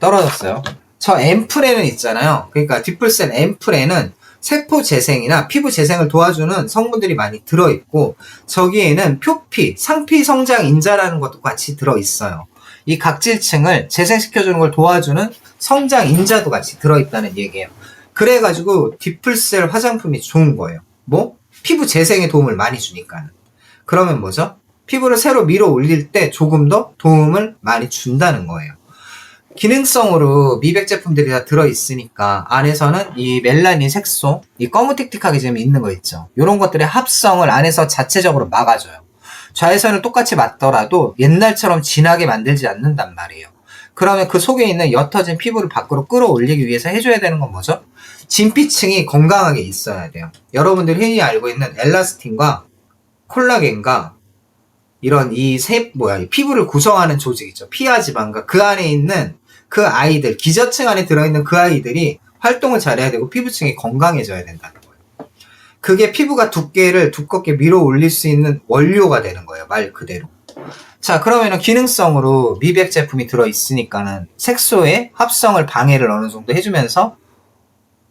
떨어졌어요. 저 앰플에는 있잖아요. 그러니까 디플셀 앰플에는 세포 재생이나 피부 재생을 도와주는 성분들이 많이 들어있고 저기에는 표피, 상피 성장 인자라는 것도 같이 들어있어요. 이 각질층을 재생시켜주는 걸 도와주는 성장 인자도 같이 들어있다는 얘기예요. 그래가지고 디플셀 화장품이 좋은 거예요. 뭐? 피부 재생에 도움을 많이 주니까. 그러면 뭐죠? 피부를 새로 밀어 올릴 때 조금 더 도움을 많이 준다는 거예요. 기능성으로 미백 제품들이 다 들어있으니까 안에서는 이 멜라닌 색소, 이 거무틱틱하게 지금 있는 거 있죠. 이런 것들의 합성을 안에서 자체적으로 막아줘요. 자외선을 똑같이 맞더라도 옛날처럼 진하게 만들지 않는단 말이에요. 그러면 그 속에 있는 옅어진 피부를 밖으로 끌어올리기 위해서 해줘야 되는 건 뭐죠? 진피층이 건강하게 있어야 돼요. 여러분들이 흔히 알고 있는 엘라스틴과 콜라겐과 이런 이 피부를 구성하는 조직 있죠. 피하 지방과 그 안에 있는 그 아이들, 기저층 안에 들어있는 그 아이들이 활동을 잘해야 되고 피부층이 건강해져야 된다는 거예요. 그게 피부가 두께를 두껍게 밀어 올릴 수 있는 원료가 되는 거예요. 말 그대로. 자, 그러면은 기능성으로 미백 제품이 들어있으니까는 색소의 합성을 방해를 어느 정도 해주면서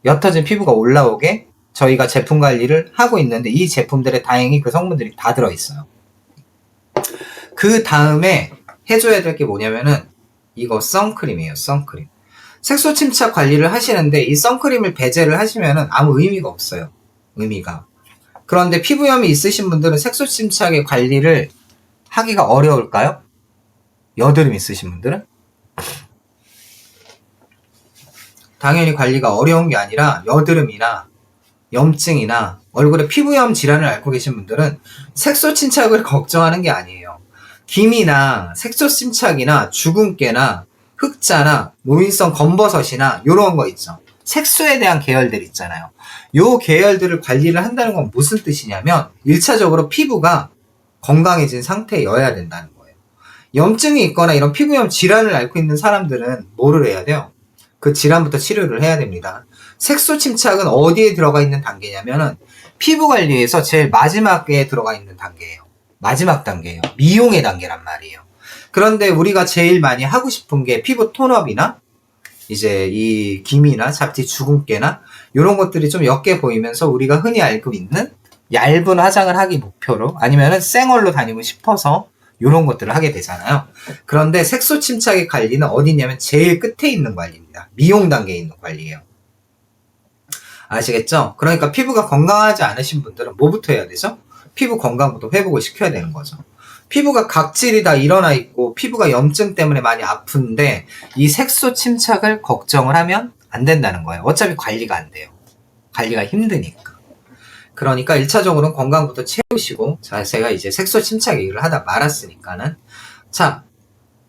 옅어진 피부가 올라오게 저희가 제품 관리를 하고 있는데 이 제품들에 다행히 그 성분들이 다 들어있어요. 그 다음에 해줘야 될 게 뭐냐면은 이거 선크림이에요. 선크림. 색소 침착 관리를 하시는데 이 선크림을 배제를 하시면은 아무 의미가 없어요. 의미가. 그런데 피부염이 있으신 분들은 색소 침착의 관리를 하기가 어려울까요? 여드름 있으신 분들은? 당연히 관리가 어려운 게 아니라 여드름이나 염증이나 얼굴에 피부염 질환을 앓고 계신 분들은 색소 침착을 걱정하는 게 아니에요. 기미나 색소 침착이나 주근깨나 흑자나 노인성 검버섯이나 요런 거 있죠. 색소에 대한 계열들 있잖아요. 요 계열들을 관리를 한다는 건 무슨 뜻이냐면 1차적으로 피부가 건강해진 상태여야 된다는 거예요. 염증이 있거나 이런 피부염 질환을 앓고 있는 사람들은 뭐를 해야 돼요? 그 질환부터 치료를 해야 됩니다. 색소 침착은 어디에 들어가 있는 단계냐면은 피부 관리에서 제일 마지막에 들어가 있는 단계예요. 마지막 단계예요. 미용의 단계란 말이에요. 그런데 우리가 제일 많이 하고 싶은 게 피부 톤업이나 이제 이 기미나 잡티 주근깨나 이런 것들이 좀 옅게 보이면서 우리가 흔히 알고 있는 얇은 화장을 하기 목표로 아니면은 쌩얼로 다니고 싶어서 이런 것들을 하게 되잖아요. 그런데 색소 침착의 관리는 어디냐면 제일 끝에 있는 관리입니다. 미용 단계에 있는 관리예요. 아시겠죠? 그러니까 피부가 건강하지 않으신 분들은 뭐부터 해야 되죠? 피부 건강부터 회복을 시켜야 되는 거죠. 피부가 각질이 다 일어나 있고 피부가 염증 때문에 많이 아픈데 이 색소 침착을 걱정을 하면 안 된다는 거예요. 어차피 관리가 안 돼요. 관리가 힘드니까. 그러니까 1차적으로는 건강부터 채우시고, 자, 제가 이제 색소 침착 얘기를 하다 말았으니까는, 자,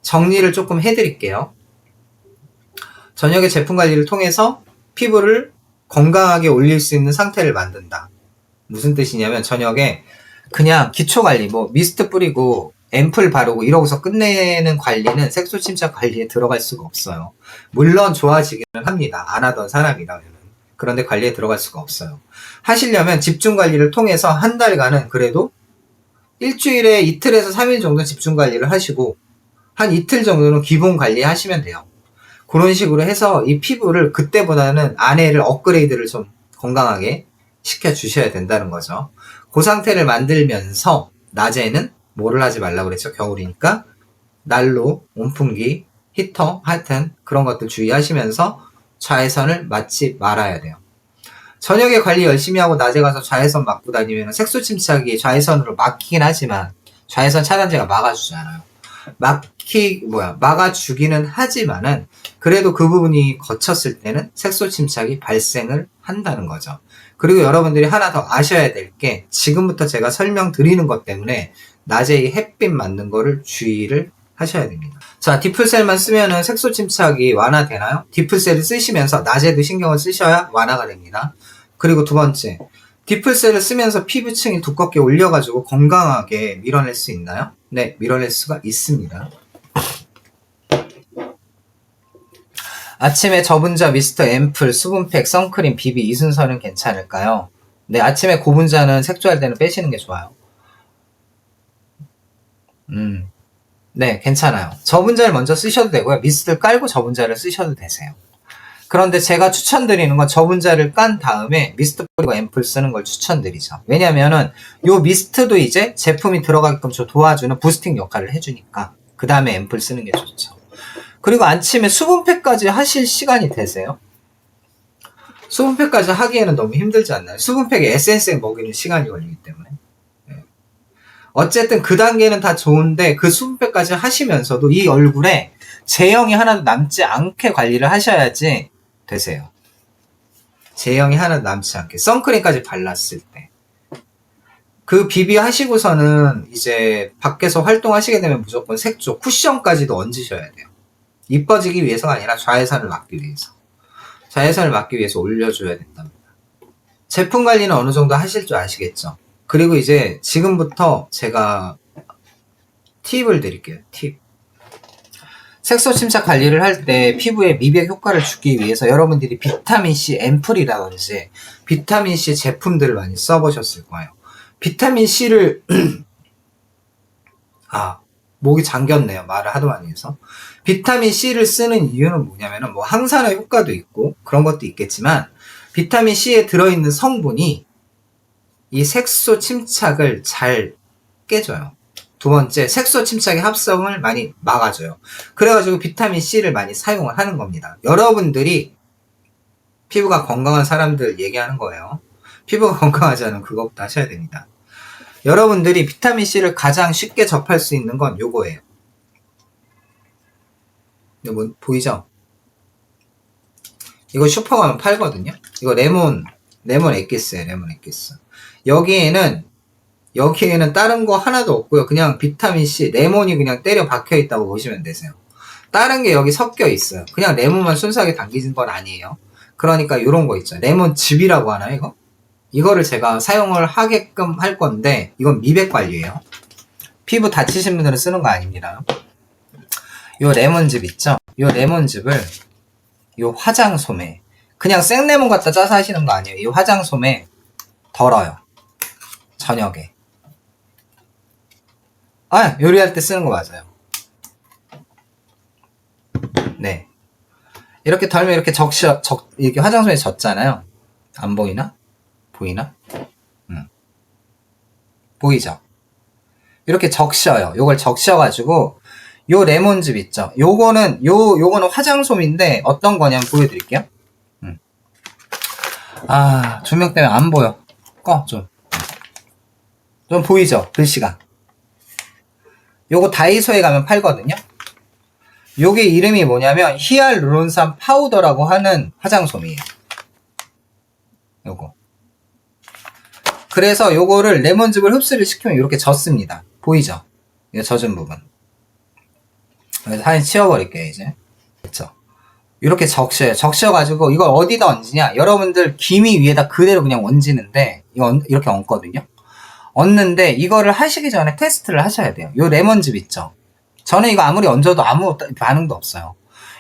정리를 조금 해드릴게요. 저녁에 제품 관리를 통해서 피부를 건강하게 올릴 수 있는 상태를 만든다. 무슨 뜻이냐면 저녁에 그냥 기초 관리, 뭐 미스트 뿌리고 앰플 바르고 이러고서 끝내는 관리는 색소 침착 관리에 들어갈 수가 없어요. 물론 좋아지기는 합니다. 안 하던 사람이라면. 그런데 관리에 들어갈 수가 없어요. 하시려면 집중 관리를 통해서 한 달간은 그래도 일주일에 이틀에서 3일 정도 집중 관리를 하시고 한 이틀 정도는 기본 관리 하시면 돼요. 그런 식으로 해서 이 피부를 그때보다는 안에를 업그레이드를 좀 건강하게 시켜주셔야 된다는 거죠. 그 상태를 만들면서 낮에는 뭐를 하지 말라고 그랬죠? 겨울이니까 난로, 온풍기, 히터, 하여튼 그런 것들 주의하시면서 자외선을 맞지 말아야 돼요. 저녁에 관리 열심히 하고 낮에 가서 자외선 맞고 다니면 색소 침착이 자외선으로 막히긴 하지만 자외선 차단제가 막아주잖아요. 막아주기는 하지만은 그래도 그 부분이 거쳤을 때는 색소 침착이 발생을 한다는 거죠. 그리고 여러분들이 하나 더 아셔야 될 게 지금부터 제가 설명드리는 것 때문에 낮에 이 햇빛 맞는 거를 주의를 하셔야 됩니다. 자, 디프셀만 쓰면은 색소 침착이 완화되나요? 디프셀을 쓰시면서 낮에도 신경을 쓰셔야 완화가 됩니다. 그리고 두 번째, 디프셀을 쓰면서 피부층이 두껍게 올려가지고 건강하게 밀어낼 수 있나요? 네, 밀어낼 수가 있습니다. 아침에 저분자, 미스터 앰플, 수분팩, 선크림, 비비 이 순서는 괜찮을까요? 네, 아침에 고분자는 색조할 때는 빼시는 게 좋아요. 네, 괜찮아요. 저분자를 먼저 쓰셔도 되고요. 미스트를 깔고 저분자를 쓰셔도 되세요. 그런데 제가 추천드리는 건 저분자를 깐 다음에 미스트 뿌리고 앰플 쓰는 걸 추천드리죠. 왜냐면은 요 미스트도 이제 제품이 들어가게끔 도와주는 부스팅 역할을 해주니까 그 다음에 앰플 쓰는 게 좋죠. 그리고 아침에 수분팩까지 하실 시간이 되세요? 수분팩까지 하기에는 너무 힘들지 않나요? 수분팩에 에센스에 먹이는 시간이 걸리기 때문에. 어쨌든 그 단계는 다 좋은데 그 수분팩까지 하시면서도 이 얼굴에 제형이 하나도 남지 않게 관리를 하셔야지 되세요. 제형이 하나도 남지 않게. 선크림까지 발랐을 때. 그 비비 하시고서는 이제 밖에서 활동하시게 되면 무조건 색조, 쿠션까지도 얹으셔야 돼요. 이뻐지기 위해서가 아니라 자외선을 막기 위해서. 자외선을 막기 위해서 올려줘야 된답니다. 제품 관리는 어느 정도 하실 줄 아시겠죠? 그리고 이제 지금부터 제가 팁을 드릴게요. 팁. 색소 침착 관리를 할 때 피부에 미백 효과를 주기 위해서 여러분들이 비타민C 앰플이라든지 비타민C 제품들을 많이 써보셨을 거예요. 비타민C를 목이 잠겼네요. 말을 하도 많이 해서. 비타민C를 쓰는 이유는 뭐냐면은 뭐 항산화 효과도 있고 그런 것도 있겠지만 비타민C에 들어있는 성분이 이 색소 침착을 잘 깨줘요. 두 번째, 색소 침착의 합성을 많이 막아줘요. 그래가지고 비타민C를 많이 사용을 하는 겁니다. 여러분들이 피부가 건강한 사람들 얘기하는 거예요. 피부가 건강하지 않으면 그거부터 하셔야 됩니다. 여러분들이 비타민C를 가장 쉽게 접할 수 있는 건 요거예요. 이거 보이죠? 이거 슈퍼 가면 팔거든요. 이거 레몬 엑기스예요. 레몬 엑기스. 여기에는 다른 거 하나도 없고요. 그냥 비타민C, 레몬이 그냥 때려 박혀 있다고 보시면 되세요. 다른 게 여기 섞여 있어요. 그냥 레몬만 순수하게 당기는 건 아니에요. 그러니까 요런 거 있죠. 레몬즙이라고 하나요, 이거? 이거를 제가 사용을 하게끔 할 건데, 이건 미백 관리예요. 피부 다치신 분들은 쓰는 거 아닙니다. 요 레몬즙 있죠? 요 레몬즙을 요 화장솜에, 그냥 생레몬 갖다 짜서 하시는 거 아니에요. 이 화장솜에 덜어요. 저녁에. 요리할 때 쓰는 거 맞아요. 네. 이렇게 덜면 이렇게 이렇게 화장솜에 젖잖아요. 안 보이나? 보이나? 보이죠? 이렇게 적셔요. 요걸 적셔가지고, 요 레몬즙 있죠? 요거는 화장솜인데, 어떤 거냐면 보여드릴게요. 조명 때문에 안 보여. 좀 보이죠? 글씨가. 요거 다이소에 가면 팔거든요? 요게 이름이 뭐냐면 히알루론산 파우더라고 하는 화장솜이에요. 요거. 그래서 요거를 레몬즙을 흡수를 시키면 이렇게 젖습니다. 보이죠? 이거 젖은 부분. 그래서 사진 치워버릴게요, 이제. 그쵸? 이렇게 적셔요. 적셔가지고 이걸 어디다 얹으냐? 여러분들 기미 위에다 그대로 그냥 얹는데, 이거 이렇게 얹거든요? 얹는데 이거를 하시기 전에 테스트를 하셔야 돼요. 요 레몬즙 있죠? 저는 이거 아무리 얹어도 아무 반응도 없어요.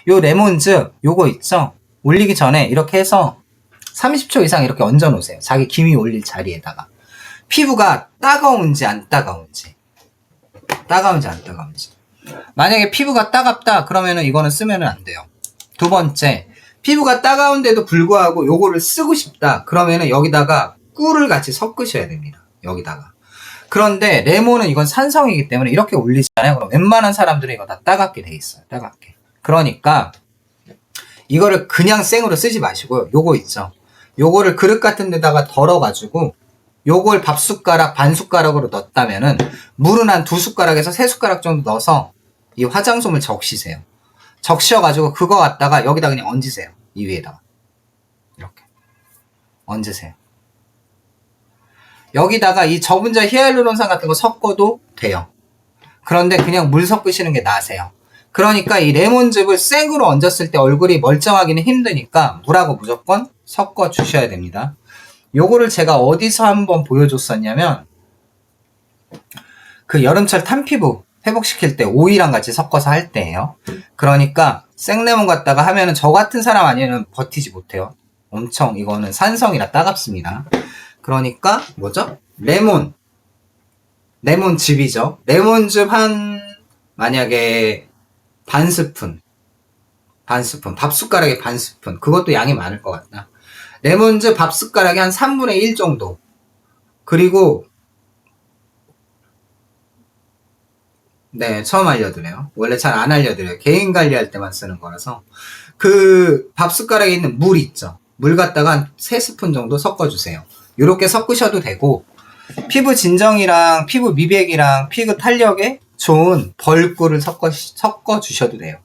요 레몬즙 요거 있죠? 올리기 전에 이렇게 해서 30초 이상 이렇게 얹어 놓으세요. 자기 기미 올릴 자리에다가. 피부가 따가운지 안 따가운지. 만약에 피부가 따갑다 그러면은 이거는 쓰면은 안 돼요. 두 번째, 피부가 따가운데도 불구하고 요거를 쓰고 싶다 그러면은 여기다가 꿀을 같이 섞으셔야 됩니다. 여기다가. 그런데 레몬은 이건 산성이기 때문에 이렇게 올리잖아요. 그럼 웬만한 사람들은 이거 다 따갑게 돼 있어요. 따갑게. 그러니까 이거를 그냥 생으로 쓰지 마시고요. 요거 있죠. 요거를 그릇 같은 데다가 덜어가지고 요걸 밥 숟가락 반 숟가락으로 넣었다면은 물은 한 2숟가락에서 3숟가락 정도 넣어서 이 화장솜을 적시세요. 적셔가지고 그거 갖다가 여기다 그냥 얹으세요. 이 위에다가 이렇게 얹으세요. 여기다가 이 저분자 히알루론산 같은 거 섞어도 돼요. 그런데 그냥 물 섞으시는 게 나으세요. 그러니까 이 레몬즙을 생으로 얹었을 때 얼굴이 멀쩡하기는 힘드니까 물하고 무조건 섞어 주셔야 됩니다. 요거를 제가 어디서 한번 보여줬었냐면 그 여름철 탄피부 회복시킬 때 오이랑 같이 섞어서 할 때예요. 그러니까 생레몬 갖다가 하면은 저 같은 사람 아니면 버티지 못해요. 엄청 이거는 산성이라 따갑습니다. 그러니까 뭐죠? 레몬즙이죠. 레몬즙 한 만약에 반 스푼 밥 숟가락에 반 스푼 그것도 양이 많을 것 같다. 레몬즙 밥 숟가락에 한 3분의 1 정도. 그리고 네, 처음 알려드려요. 원래 잘 안 알려드려요. 개인 관리할 때만 쓰는 거라서. 그 밥 숟가락에 있는 물 있죠. 물 갖다가 한 3스푼 정도 섞어주세요. 이렇게 섞으셔도 되고 피부 진정이랑 피부 미백이랑 피부 탄력에 좋은 벌꿀을 섞어 주셔도 돼요.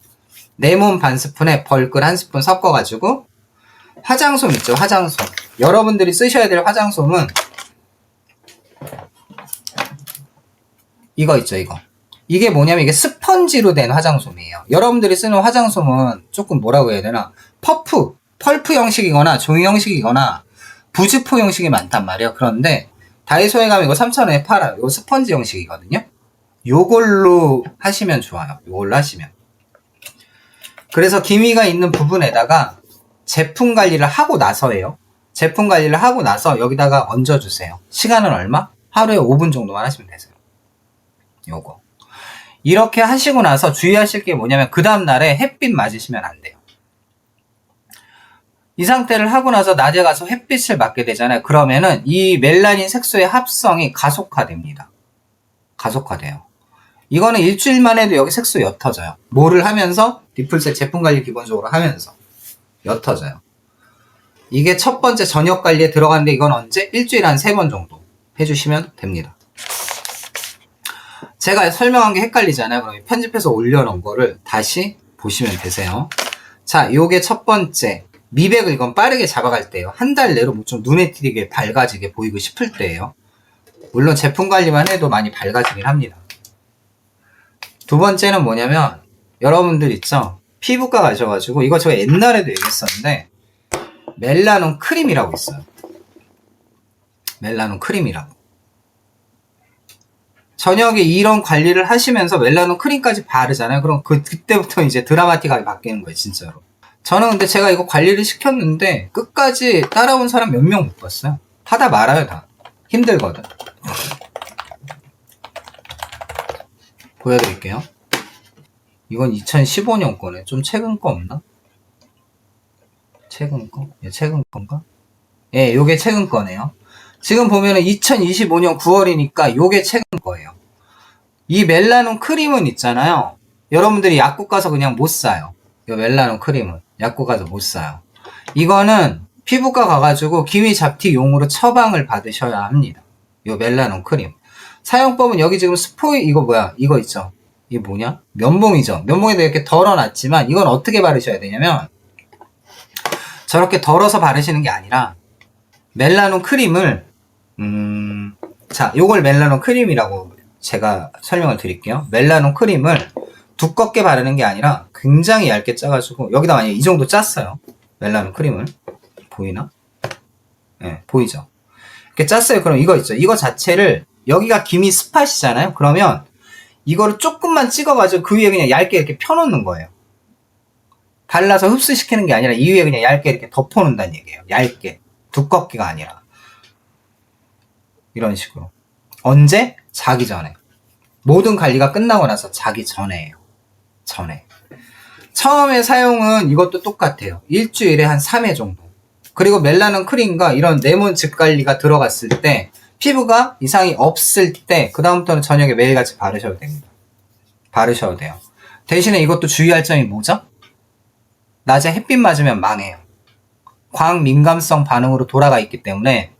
레몬 반 스푼에 벌꿀 한 스푼 섞어가지고 화장솜 있죠. 화장솜. 여러분들이 쓰셔야 될 화장솜은 이거 있죠. 이게 뭐냐면 이게 스펀지로 된 화장솜이에요. 여러분들이 쓰는 화장솜은 조금 뭐라고 해야 되나 펄프 형식이거나 종이 형식이거나 부즈포 형식이 많단 말이에요. 그런데 다이소에 가면 이거 3,000원에 팔아요. 이거 스펀지 형식이거든요. 요걸로 하시면 좋아요. 요걸로 하시면. 그래서 기미가 있는 부분에다가 제품 관리를 하고 나서예요. 제품 관리를 하고 나서 여기다가 얹어주세요. 시간은 얼마? 하루에 5분 정도만 하시면 되세요. 요거. 이렇게 하시고 나서 주의하실 게 뭐냐면 그 다음날에 햇빛 맞으시면 안 돼요. 이 상태를 하고 나서 낮에 가서 햇빛을 맞게 되잖아요. 그러면은 이 멜라닌 색소의 합성이 가속화됩니다. 가속화돼요. 이거는 일주일만 해도 여기 색소 옅어져요. 뭐를 하면서? 리플셋 제품 관리 기본적으로 하면서 옅어져요. 이게 첫 번째 저녁 관리에 들어가는데 이건 언제? 일주일에 한 3번 정도 해주시면 됩니다. 제가 설명한 게 헷갈리잖아요. 그럼 편집해서 올려놓은 거를 다시 보시면 되세요. 자, 요게 첫 번째. 미백을 이건 빠르게 잡아갈 때예요. 한 달 내로 좀 눈에 띄게 밝아지게 보이고 싶을 때예요. 물론 제품 관리만 해도 많이 밝아지긴 합니다. 두 번째는 뭐냐면 여러분들 있죠? 피부과 가셔가지고 이거 제가 옛날에도 얘기했었는데 멜라논 크림이라고 있어요. 멜라논 크림이라고. 저녁에 이런 관리를 하시면서 멜라논 크림까지 바르잖아요. 그럼 그때부터 이제 드라마틱하게 바뀌는 거예요, 진짜로. 저는 근데 제가 이거 관리를 시켰는데 끝까지 따라온 사람 몇 명 못 봤어요. 하다 말아요, 다. 힘들거든. 보여드릴게요. 이건 2015년 거네. 좀 최근 거 없나? 최근 거? 예, 최근 건가? 예, 요게 최근 거네요. 지금 보면은 2025년 9월이니까 요게 최근 거예요. 이 멜라논 크림은 있잖아요. 여러분들이 약국 가서 그냥 못 사요. 이 멜라논 크림은 약국 가서 못 사요. 이거는 피부과 가가지고 기미 잡티용으로 처방을 받으셔야 합니다. 이 멜라논 크림. 사용법은 여기 지금 이거 뭐야? 이거 있죠? 이게 뭐냐? 면봉이죠. 면봉에도 이렇게 덜어놨지만 이건 어떻게 바르셔야 되냐면 저렇게 덜어서 바르시는 게 아니라 멜라논 크림을 자, 요걸 멜라논 크림이라고 제가 설명을 드릴게요. 멜라논 크림을 두껍게 바르는 게 아니라 굉장히 얇게 짜가지고 여기다 만약에 이 정도 짰어요. 멜라논 크림을. 보이나? 네, 보이죠? 이렇게 짰어요. 그럼 이거 있죠. 이거 자체를 여기가 기미 스팟이잖아요. 그러면 이거를 조금만 찍어가지고 그 위에 그냥 얇게 이렇게 펴놓는 거예요. 발라서 흡수시키는 게 아니라 이 위에 그냥 얇게 이렇게 덮어놓는다는 얘기예요. 얇게. 두껍기가 아니라. 이런 식으로. 언제? 자기 전에. 모든 관리가 끝나고 나서 자기 전에예요. 전에. 처음에 사용은 이것도 똑같아요. 일주일에 한 3회 정도. 그리고 멜라논 크림과 이런 레몬즙 관리가 들어갔을 때 피부가 이상이 없을 때 그 다음부터는 저녁에 매일같이 바르셔도 됩니다. 바르셔도 돼요. 대신에 이것도 주의할 점이 뭐죠? 낮에 햇빛 맞으면 망해요. 광민감성 반응으로 돌아가 있기 때문에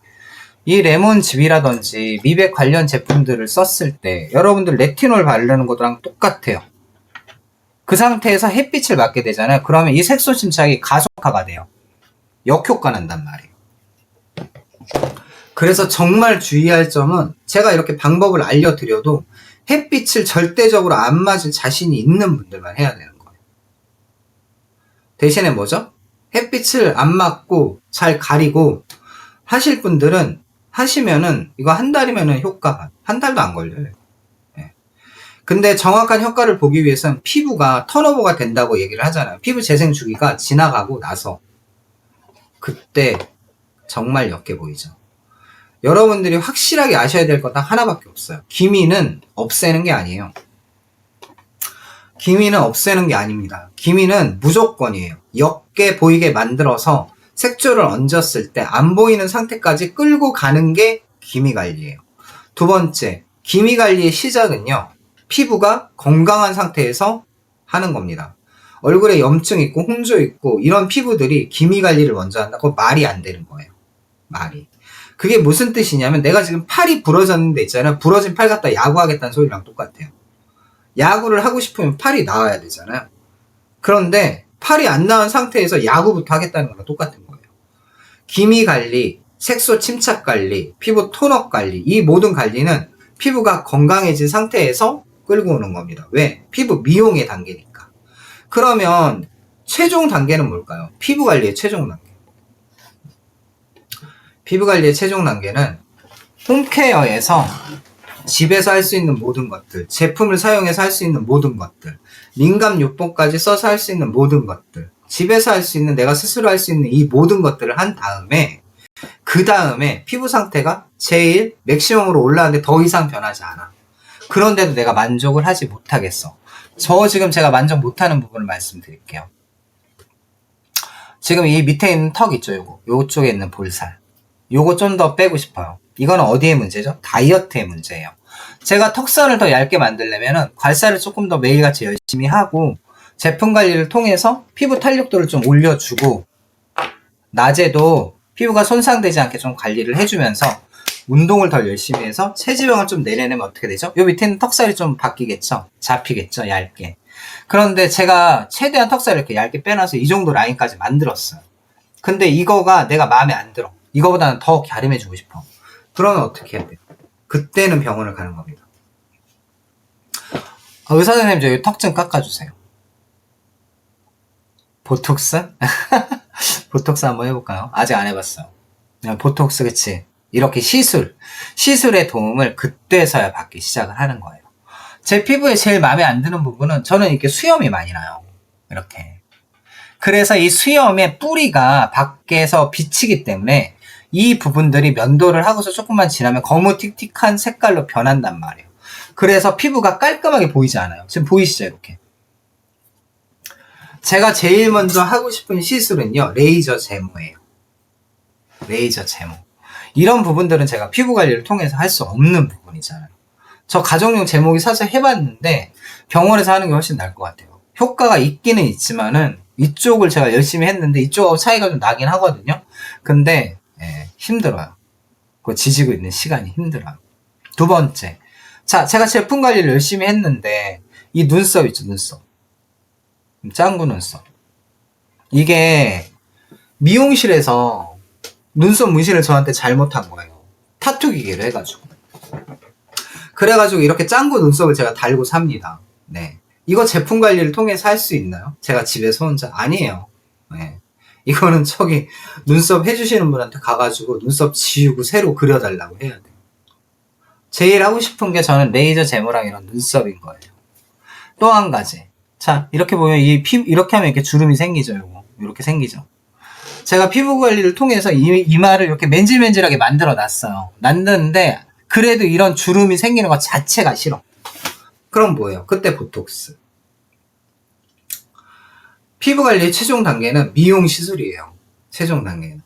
이 레몬즙이라든지 미백 관련 제품들을 썼을 때 여러분들 레티놀 바르는 거랑 똑같아요. 그 상태에서 햇빛을 맞게 되잖아요. 그러면 이 색소 침착이 가속화가 돼요. 역효과 난단 말이에요. 그래서 정말 주의할 점은 제가 이렇게 방법을 알려드려도 햇빛을 절대적으로 안 맞을 자신이 있는 분들만 해야 되는 거예요. 대신에 뭐죠? 햇빛을 안 맞고 잘 가리고 하실 분들은 하시면은 이거 한 달이면은 효과 한 달도 안 걸려요. 예. 근데 정확한 효과를 보기 위해서는 피부가 턴오버가 된다고 얘기를 하잖아요. 피부 재생 주기가 지나가고 나서 그때 정말 역해 보이죠. 여러분들이 확실하게 아셔야 될 것 딱 하나밖에 없어요. 기미는 없애는 게 아니에요. 기미는 없애는 게 아닙니다. 기미는 무조건이에요. 옅게 보이게 만들어서 색조를 얹었을 때 안 보이는 상태까지 끌고 가는 게 기미 관리예요. 두 번째, 기미 관리의 시작은요. 피부가 건강한 상태에서 하는 겁니다. 얼굴에 염증 있고 홍조 있고 이런 피부들이 기미 관리를 먼저 한다고 말이 안 되는 거예요. 말이. 그게 무슨 뜻이냐면 내가 지금 팔이 부러졌는데 있잖아요. 부러진 팔 갖다 야구하겠다는 소리랑 똑같아요. 야구를 하고 싶으면 팔이 나와야 되잖아요. 그런데 팔이 안 나온 상태에서 야구부터 하겠다는 거랑 똑같은 거예요. 기미 관리, 색소 침착 관리, 피부 톤업 관리, 이 모든 관리는 피부가 건강해진 상태에서 끌고 오는 겁니다. 왜? 피부 미용의 단계니까. 그러면 최종 단계는 뭘까요? 피부 관리의 최종 단계. 피부 관리의 최종 단계는 홈케어에서 집에서 할 수 있는 모든 것들, 제품을 사용해서 할 수 있는 모든 것들, 민감요법까지 써서 할 수 있는 모든 것들, 집에서 할 수 있는, 내가 스스로 할 수 있는 이 모든 것들을 한 다음에 그 다음에 피부 상태가 제일 맥시멈으로 올라가는데 더 이상 변하지 않아. 그런데도 내가 만족을 하지 못하겠어. 저 지금 제가 만족 못하는 부분을 말씀드릴게요. 지금 이 밑에 있는 턱 있죠, 요거. 요쪽에 있는 볼살. 요거 좀 더 빼고 싶어요. 이거는 어디의 문제죠? 다이어트의 문제예요. 제가 턱선을 더 얇게 만들려면은 괄살을 조금 더 매일같이 열심히 하고 제품 관리를 통해서 피부 탄력도를 좀 올려주고 낮에도 피부가 손상되지 않게 좀 관리를 해주면서 운동을 더 열심히 해서 체지방을 좀 내려내면 어떻게 되죠? 요 밑에는 턱살이 좀 바뀌겠죠? 잡히겠죠? 얇게. 그런데 제가 최대한 턱살을 이렇게 얇게 빼놔서 이 정도 라인까지 만들었어요. 근데 이거가 내가 마음에 안 들어. 이거보다는 더 갸름해지고 싶어. 그러면 어떻게 해야 돼요? 그때는 병원을 가는 겁니다. 의사 선생님 저희 턱 좀 깎아주세요. 보톡스? 보톡스 한번 해볼까요? 아직 안 해봤어요. 그냥 보톡스 그치? 이렇게 시술의 도움을 그때서야 받기 시작을 하는 거예요. 제 피부에 제일 마음에 안 드는 부분은 저는 이렇게 수염이 많이 나요. 이렇게. 그래서 이 수염의 뿌리가 밖에서 비치기 때문에 이 부분들이 면도를 하고서 조금만 지나면 거무틱틱한 색깔로 변한단 말이에요. 그래서 피부가 깔끔하게 보이지 않아요. 지금 보이시죠? 이렇게. 제가 제일 먼저 하고 싶은 시술은요. 레이저 제모예요. 레이저 제모. 이런 부분들은 제가 피부 관리를 통해서 할 수 없는 부분이잖아요. 저 가정용 제모기 사서 해봤는데 병원에서 하는 게 훨씬 나을 것 같아요. 효과가 있기는 있지만은 이쪽을 제가 열심히 했는데 이쪽하고 차이가 좀 나긴 하거든요. 근데 힘들어요. 그거 지지고 있는 시간이 힘들어요. 두 번째. 자, 제가 제품 관리를 열심히 했는데 이 눈썹 있죠, 눈썹. 짱구 눈썹. 이게 미용실에서 눈썹 문신을 저한테 잘못한 거예요. 타투 기계를 해가지고. 그래가지고 이렇게 짱구 눈썹을 제가 달고 삽니다. 네. 이거 제품 관리를 통해서 할 수 있나요? 제가 집에서 혼자? 아니에요. 네. 이거는 저기 눈썹 해주시는 분한테 가가지고 눈썹 지우고 새로 그려달라고 해야 돼요. 제일 하고 싶은 게 저는 레이저 제모랑 이런 눈썹인 거예요. 또 한 가지. 자, 이렇게 보면 이렇게 하면 이렇게 주름이 생기죠, 요거. 이렇게 생기죠. 제가 피부 관리를 통해서 이마를 이렇게 맨질맨질하게 만들어 놨어요. 놨는데, 그래도 이런 주름이 생기는 것 자체가 싫어. 그럼 뭐예요? 그때 보톡스. 피부 관리의 최종 단계는 미용 시술이에요. 최종 단계는.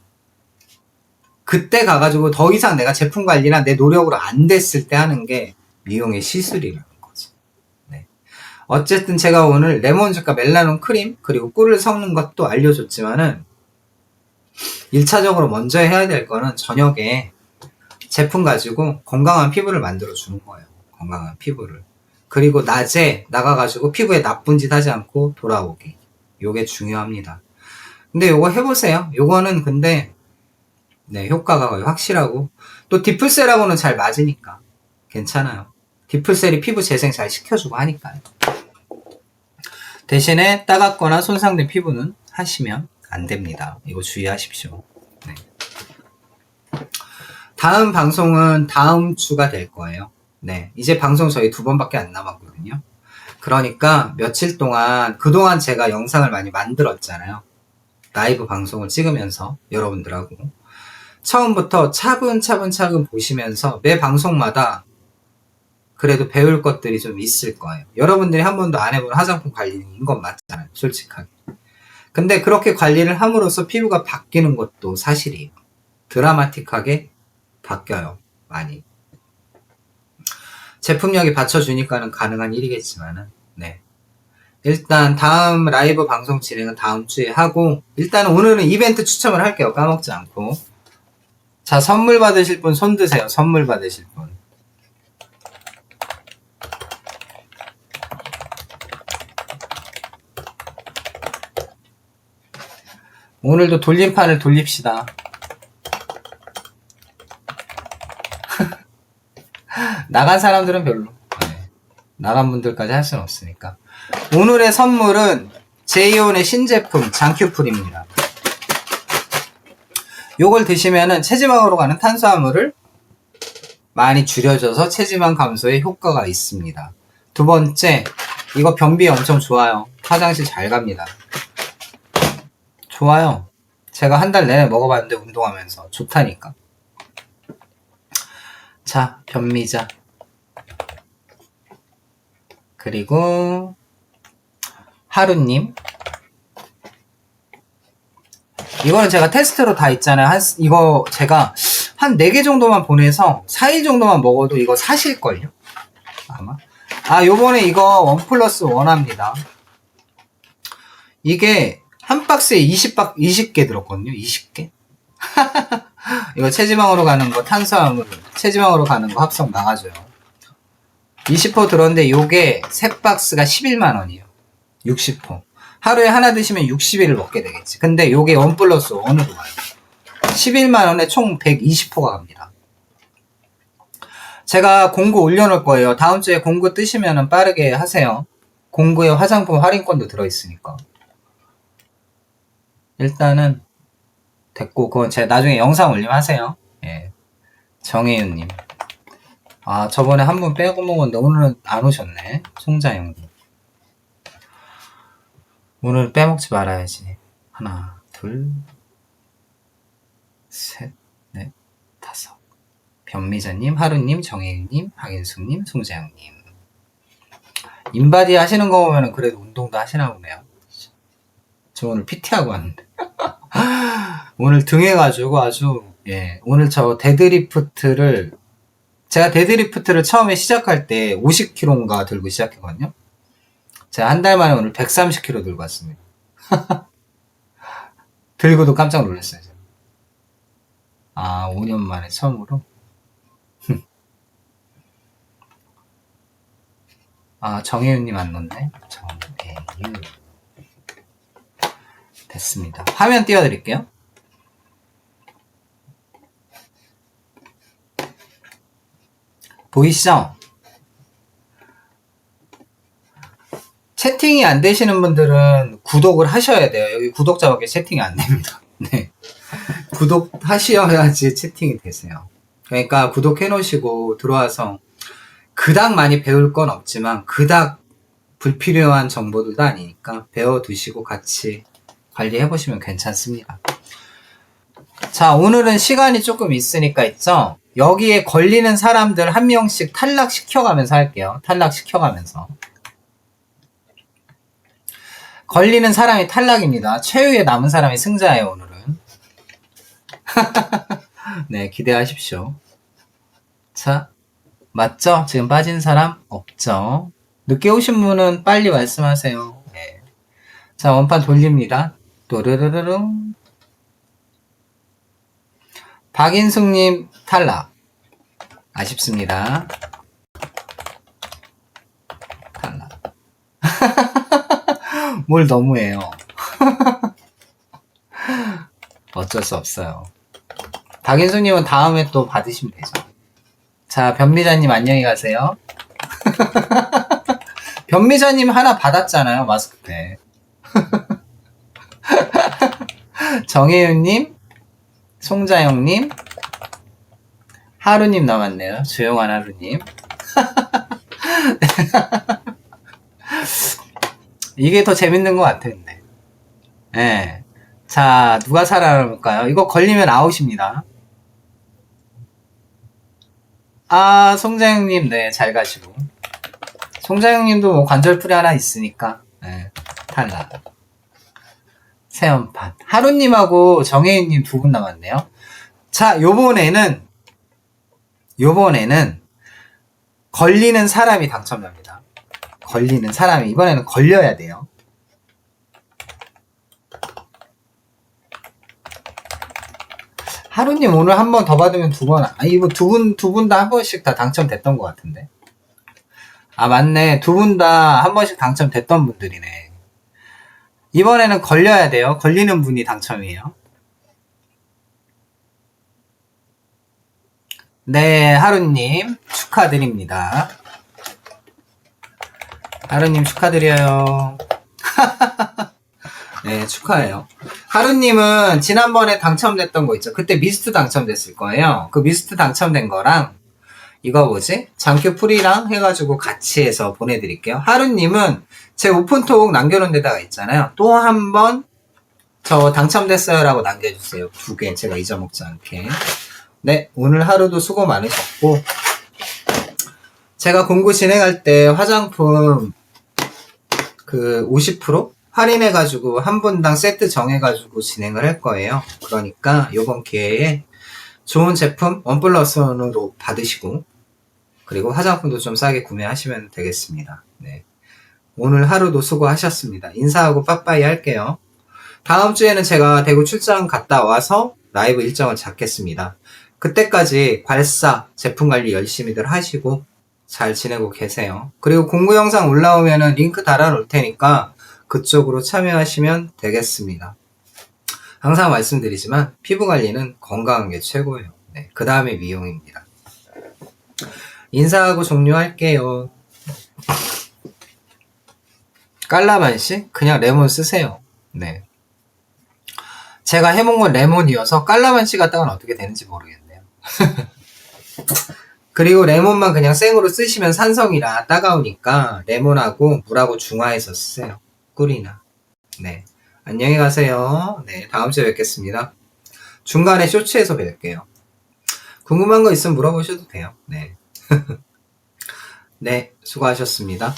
그때 가가지고 더 이상 내가 제품 관리나 내 노력으로 안 됐을 때 하는 게 미용의 시술이라는 거죠. 네. 어쨌든 제가 오늘 레몬즙과 멜라논 크림 그리고 꿀을 섞는 것도 알려줬지만은 1차적으로 먼저 해야 될 거는 저녁에 제품 가지고 건강한 피부를 만들어 주는 거예요. 건강한 피부를. 그리고 낮에 나가가지고 피부에 나쁜 짓 하지 않고 돌아오기. 요게 중요합니다. 근데 요거 해보세요. 요거는 근데 네, 효과가 거의 확실하고 또 디플셀하고는 잘 맞으니까 괜찮아요. 디플셀이 피부 재생 잘 시켜주고 하니까요. 대신에 따갑거나 손상된 피부는 하시면 안 됩니다. 이거 주의하십시오. 네. 다음 방송은 다음 주가 될 거예요. 네, 이제 방송 저희 2번밖에 안 남았거든요. 그러니까 며칠 동안 그동안 제가 영상을 많이 만들었잖아요. 라이브 방송을 찍으면서 여러분들하고 처음부터 차근차근 보시면서 매 방송마다 그래도 배울 것들이 좀 있을 거예요. 여러분들이 한 번도 안 해본 화장품 관리인 건 맞잖아요. 솔직하게. 근데 그렇게 관리를 함으로써 피부가 바뀌는 것도 사실이에요. 드라마틱하게 바뀌어요. 많이. 제품력이 받쳐주니까는 가능한 일이겠지만은, 네. 일단 다음 라이브 방송 진행은 다음 주에 하고, 일단 오늘은 이벤트 추첨을 할게요. 까먹지 않고. 자, 선물 받으실 분 손 드세요. 선물 받으실 분. 오늘도 돌림판을 돌립시다. 나간 사람들은 별로. 네. 나간 분들까지 할 수는 없으니까. 오늘의 선물은 제이온의 신제품 장큐풀입니다. 요걸 드시면은 체지방으로 가는 탄수화물을 많이 줄여줘서 체지방 감소에 효과가 있습니다. 두 번째, 이거 변비에 엄청 좋아요. 화장실 잘 갑니다. 좋아요. 제가 한 달 내내 먹어봤는데 운동하면서 좋다니까. 자, 변미자. 그리고 하루님. 이거는 제가 테스트로 다 있잖아요. 이거 제가 한 4개 정도만 보내서 4일 정도만 먹어도 이거 사실걸요? 아마. 아, 요번에 이거 1+1 합니다. 이게 한 박스에 20개 들었거든요. 20개. 이거 체지방으로 가는 거 탄수화물, 체지방으로 가는 거 합성 막아줘요. 20% 들었는데 요게 3박스가 11만원이에요. 60%. 하루에 하나 드시면 60일을 먹게 되겠지. 근데 요게 1+1으로 와요. 11만원에 총 120%가 갑니다. 제가 공구 올려놓을 거예요. 다음 주에 공구 뜨시면 빠르게 하세요. 공구에 화장품 할인권도 들어있으니까. 일단은 됐고, 그건 제가 나중에 영상 올리면 하세요. 예. 정혜윤님. 아, 저번에 한 분 빼고 먹었는데 오늘은 안 오셨네. 송자영님. 오늘 빼먹지 말아야지. 하나, 둘, 셋, 넷, 다섯. 변미자님, 하루님, 정혜윤님, 박인숙님, 송자영님. 인바디 하시는 거 보면 그래도 운동도 하시나 보네요. 저 오늘 PT하고 왔는데. 오늘 등 해가지고 아주, 예. 오늘 저 데드리프트를, 제가 데드리프트를 처음에 시작할 때 50kg인가 들고 시작했거든요. 제가 한 달 만에 오늘 130kg 들고 왔습니다. 들고도 깜짝 놀랐어요. 제가. 아, 5년 만에 처음으로? 아, 정혜윤님 안 넣네. 정혜윤. 됐습니다. 화면 띄워드릴게요. 보이시죠? 채팅이 안 되시는 분들은 구독을 하셔야 돼요. 여기 구독자밖에 채팅이 안 됩니다. 네. 구독하셔야지 채팅이 되세요. 그러니까 구독해 놓으시고 들어와서 그닥 많이 배울 건 없지만 그닥 불필요한 정보들도 아니니까 배워두시고 같이 관리해 보시면 괜찮습니다. 자, 오늘은 시간이 조금 있으니까 있죠? 여기에 걸리는 사람들 한 명씩 탈락시켜가면서 할게요. 탈락시켜가면서. 걸리는 사람이 탈락입니다. 최후에 남은 사람이 승자예요, 오늘은. 네, 기대하십시오. 자, 맞죠? 지금 빠진 사람 없죠? 늦게 오신 분은 빨리 말씀하세요. 네. 자, 원판 돌립니다. 또르르르릉. 박인숙님 탈락. 아쉽습니다. 탈락. 뭘 너무해요. 어쩔 수 없어요. 박인숙님은 다음에 또 받으시면 되죠. 자, 변미자님 안녕히 가세요. 변미자님 하나 받았잖아요, 마스크팩. 정혜윤님, 송자영님, 하루님 남았네요. 조용한 하루님. 이게 더 재밌는 것 같은데. 예. 네. 자, 누가 살아남을까요? 이거 걸리면 아웃입니다. 아, 송자영님, 네, 잘 가시고. 송자영님도 뭐 관절풀이 하나 있으니까, 네, 탈락. 새연판. 하루님하고 정혜인님 두 분 남았네요. 자, 요번에는 걸리는 사람이 당첨자입니다. 걸리는 사람이, 이번에는 걸려야 돼요. 하루님 오늘 한 번 더 받으면 두 번, 이거 두 분 다 한 번씩 다 당첨됐던 것 같은데. 아, 맞네. 두 분 다 한 번씩 당첨됐던 분들이네. 이번에는 걸려야 돼요. 걸리는 분이 당첨이에요. 네, 하루님 축하드립니다. 하루님 축하드려요. 네, 축하해요. 하루님은 지난번에 당첨됐던 거 있죠. 그때 미스트 당첨됐을 거예요. 그 미스트 당첨된 거랑 이거 뭐지? 장큐 풀이랑 해가지고 같이 해서 보내드릴게요. 하루님은 제 오픈톡 남겨놓은 데다가 있잖아요. 또 한 번 저 당첨됐어요 라고 남겨주세요. 2개 제가 잊어먹지 않게. 네, 오늘 하루도 수고 많으셨고, 제가 공구 진행할 때 화장품 그 50% 할인해가지고 한 분당 세트 정해가지고 진행을 할 거예요. 그러니까 요번 기회에 좋은 제품 1+1으로 받으시고, 그리고 화장품도 좀 싸게 구매하시면 되겠습니다. 네. 오늘 하루도 수고하셨습니다. 인사하고 빠빠이 할게요. 다음 주에는 제가 대구 출장 갔다 와서 라이브 일정을 잡겠습니다. 그때까지 발사, 제품 관리 열심히들 하시고 잘 지내고 계세요. 그리고 공구 영상 올라오면은 링크 달아놓을 테니까 그쪽으로 참여하시면 되겠습니다. 항상 말씀드리지만 피부 관리는 건강한 게 최고예요. 네, 그 다음에 미용입니다. 인사하고 종료할게요. 깔라만시? 그냥 레몬 쓰세요. 네. 제가 해먹은 건 레몬이어서 깔라만시 갖다가는 어떻게 되는지 모르겠네요. 그리고 레몬만 그냥 생으로 쓰시면 산성이라 따가우니까 레몬하고 물하고 중화해서 쓰세요. 꿀이나. 네. 안녕히 가세요. 네. 다음 주에 뵙겠습니다. 중간에 쇼츠에서 뵐게요. 궁금한 거 있으면 물어보셔도 돼요. 네. 네. 수고하셨습니다.